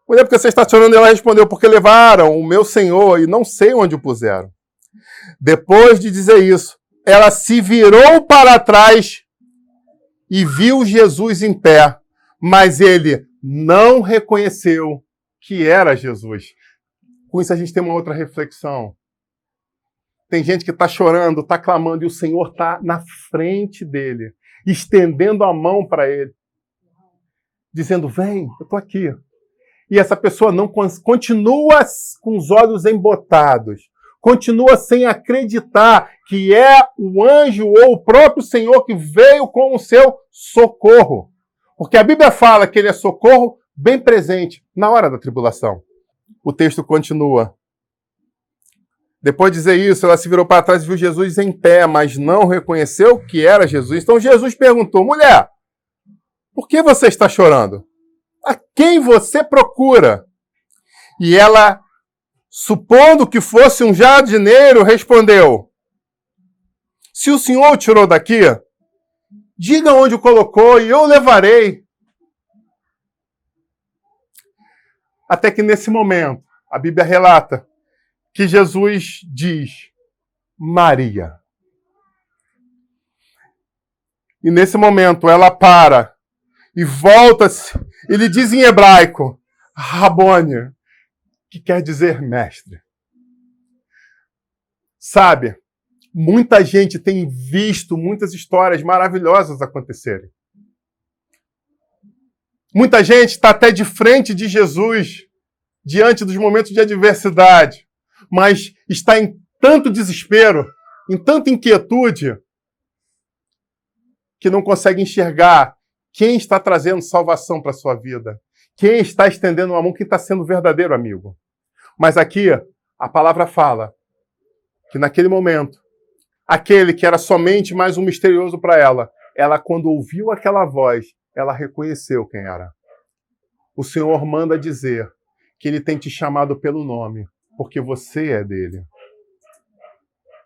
Mulher, porque você está chorando? Ela respondeu, porque levaram o meu Senhor e não sei onde o puseram. Depois de dizer isso, ela se virou para trás e viu Jesus em pé, mas ele não reconheceu que era Jesus. Com isso a gente tem uma outra reflexão. Tem gente que está chorando, está clamando, e o Senhor está na frente dele, estendendo a mão para ele, dizendo, vem, eu estou aqui. E essa pessoa não continua com os olhos embotados, continua sem acreditar que é o anjo ou o próprio Senhor que veio com o seu socorro. Porque a Bíblia fala que ele é socorro bem presente na hora da tribulação. O texto continua. Depois de dizer isso, ela se virou para trás e viu Jesus em pé, mas não reconheceu que era Jesus. Então Jesus perguntou, mulher, por que você está chorando? A quem você procura? E ela, supondo que fosse um jardineiro, respondeu, se o Senhor o tirou daqui, diga onde o colocou e eu o levarei. Até que nesse momento, a Bíblia relata que Jesus diz: Maria. E nesse momento ela para e volta-se. Ele diz em hebraico, Rabone, que quer dizer mestre. Sabe, muita gente tem visto muitas histórias maravilhosas acontecerem. Muita gente está até de frente de Jesus, diante dos momentos de adversidade, mas está em tanto desespero, em tanta inquietude, que não consegue enxergar quem está trazendo salvação para a sua vida, quem está estendendo uma mão, quem está sendo verdadeiro amigo. Mas aqui, a palavra fala que naquele momento, aquele que era somente mais um misterioso para ela, quando ouviu aquela voz, ela reconheceu quem era. O Senhor manda dizer que Ele tem te chamado pelo nome, porque você é dele.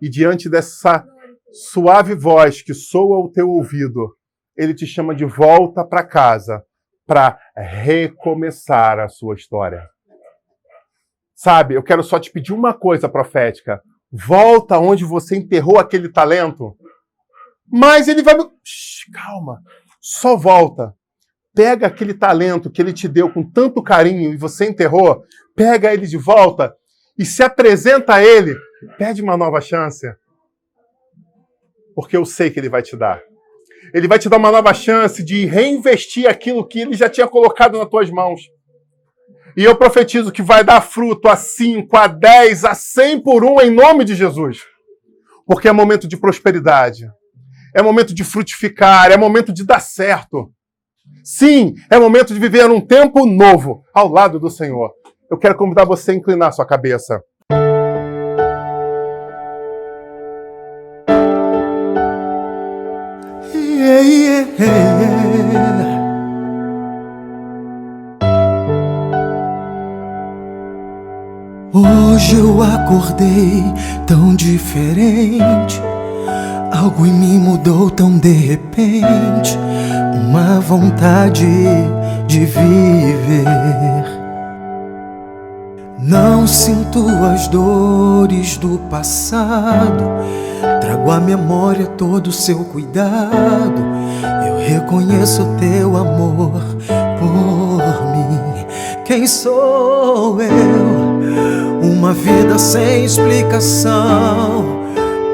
E diante dessa suave voz que soa ao teu ouvido, Ele te chama de volta para casa, para recomeçar a sua história. Sabe, eu quero só te pedir uma coisa profética. Volta onde você enterrou aquele talento. Mas ele vai... Calma, só volta. Pega aquele talento que ele te deu com tanto carinho e você enterrou, pega ele de volta e se apresenta a ele. Pede uma nova chance. Porque eu sei que ele vai te dar. Ele vai te dar uma nova chance de reinvestir aquilo que ele já tinha colocado nas tuas mãos. E eu profetizo que vai dar fruto a 5, a 10, a 100 por um em nome de Jesus. Porque é momento de prosperidade. É momento de frutificar. É momento de dar certo. Sim, é momento de viver um tempo novo ao lado do Senhor. Eu quero convidar você a inclinar sua cabeça. Hoje eu acordei tão diferente. Algo em mim mudou tão de repente. Uma vontade de viver. Não sinto as dores do passado. Trago à memória todo o seu cuidado. Eu reconheço teu amor por mim. Quem sou eu? Uma vida sem explicação.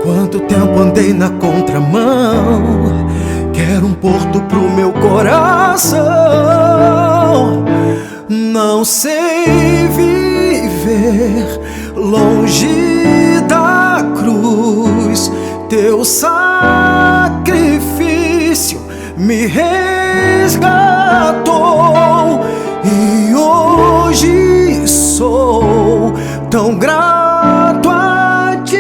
Quanto tempo andei na contramão. Quero um porto pro meu coração. Não sei viver longe da cruz. Teu sacrifício me resgatou. E hoje sou tão grato a ti.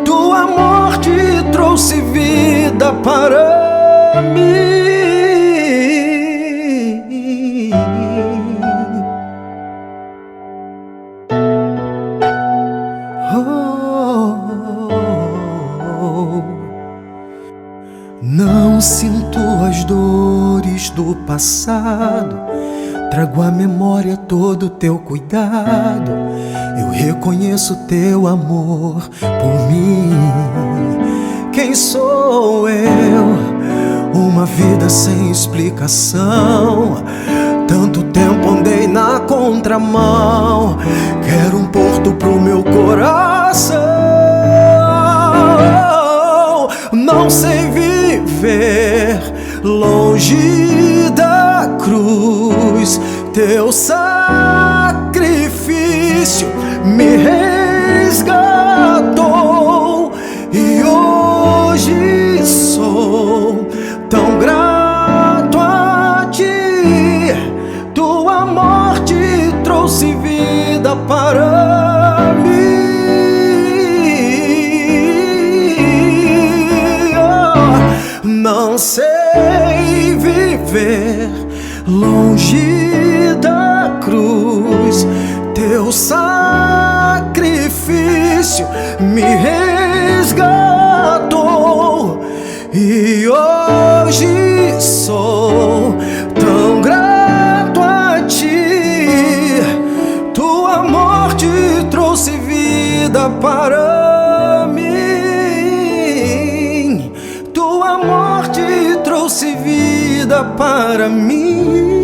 Tua morte trouxe vida para mim. Não sinto as dores do passado. Trago à memória todo o teu cuidado. Eu reconheço teu amor por mim. Quem sou eu? Uma vida sem explicação. Tanto tempo andei na contramão. Quero um porto pro meu coração. Não sei viver longe da cruz. Teu sacrifício me resgatou. E hoje sou tão grato a ti. Tua morte trouxe vida para mim. Não sei viver longe da cruz. Teu sacrifício me resgatou. E hoje sou tão grato a ti. Tua morte trouxe vida para mim.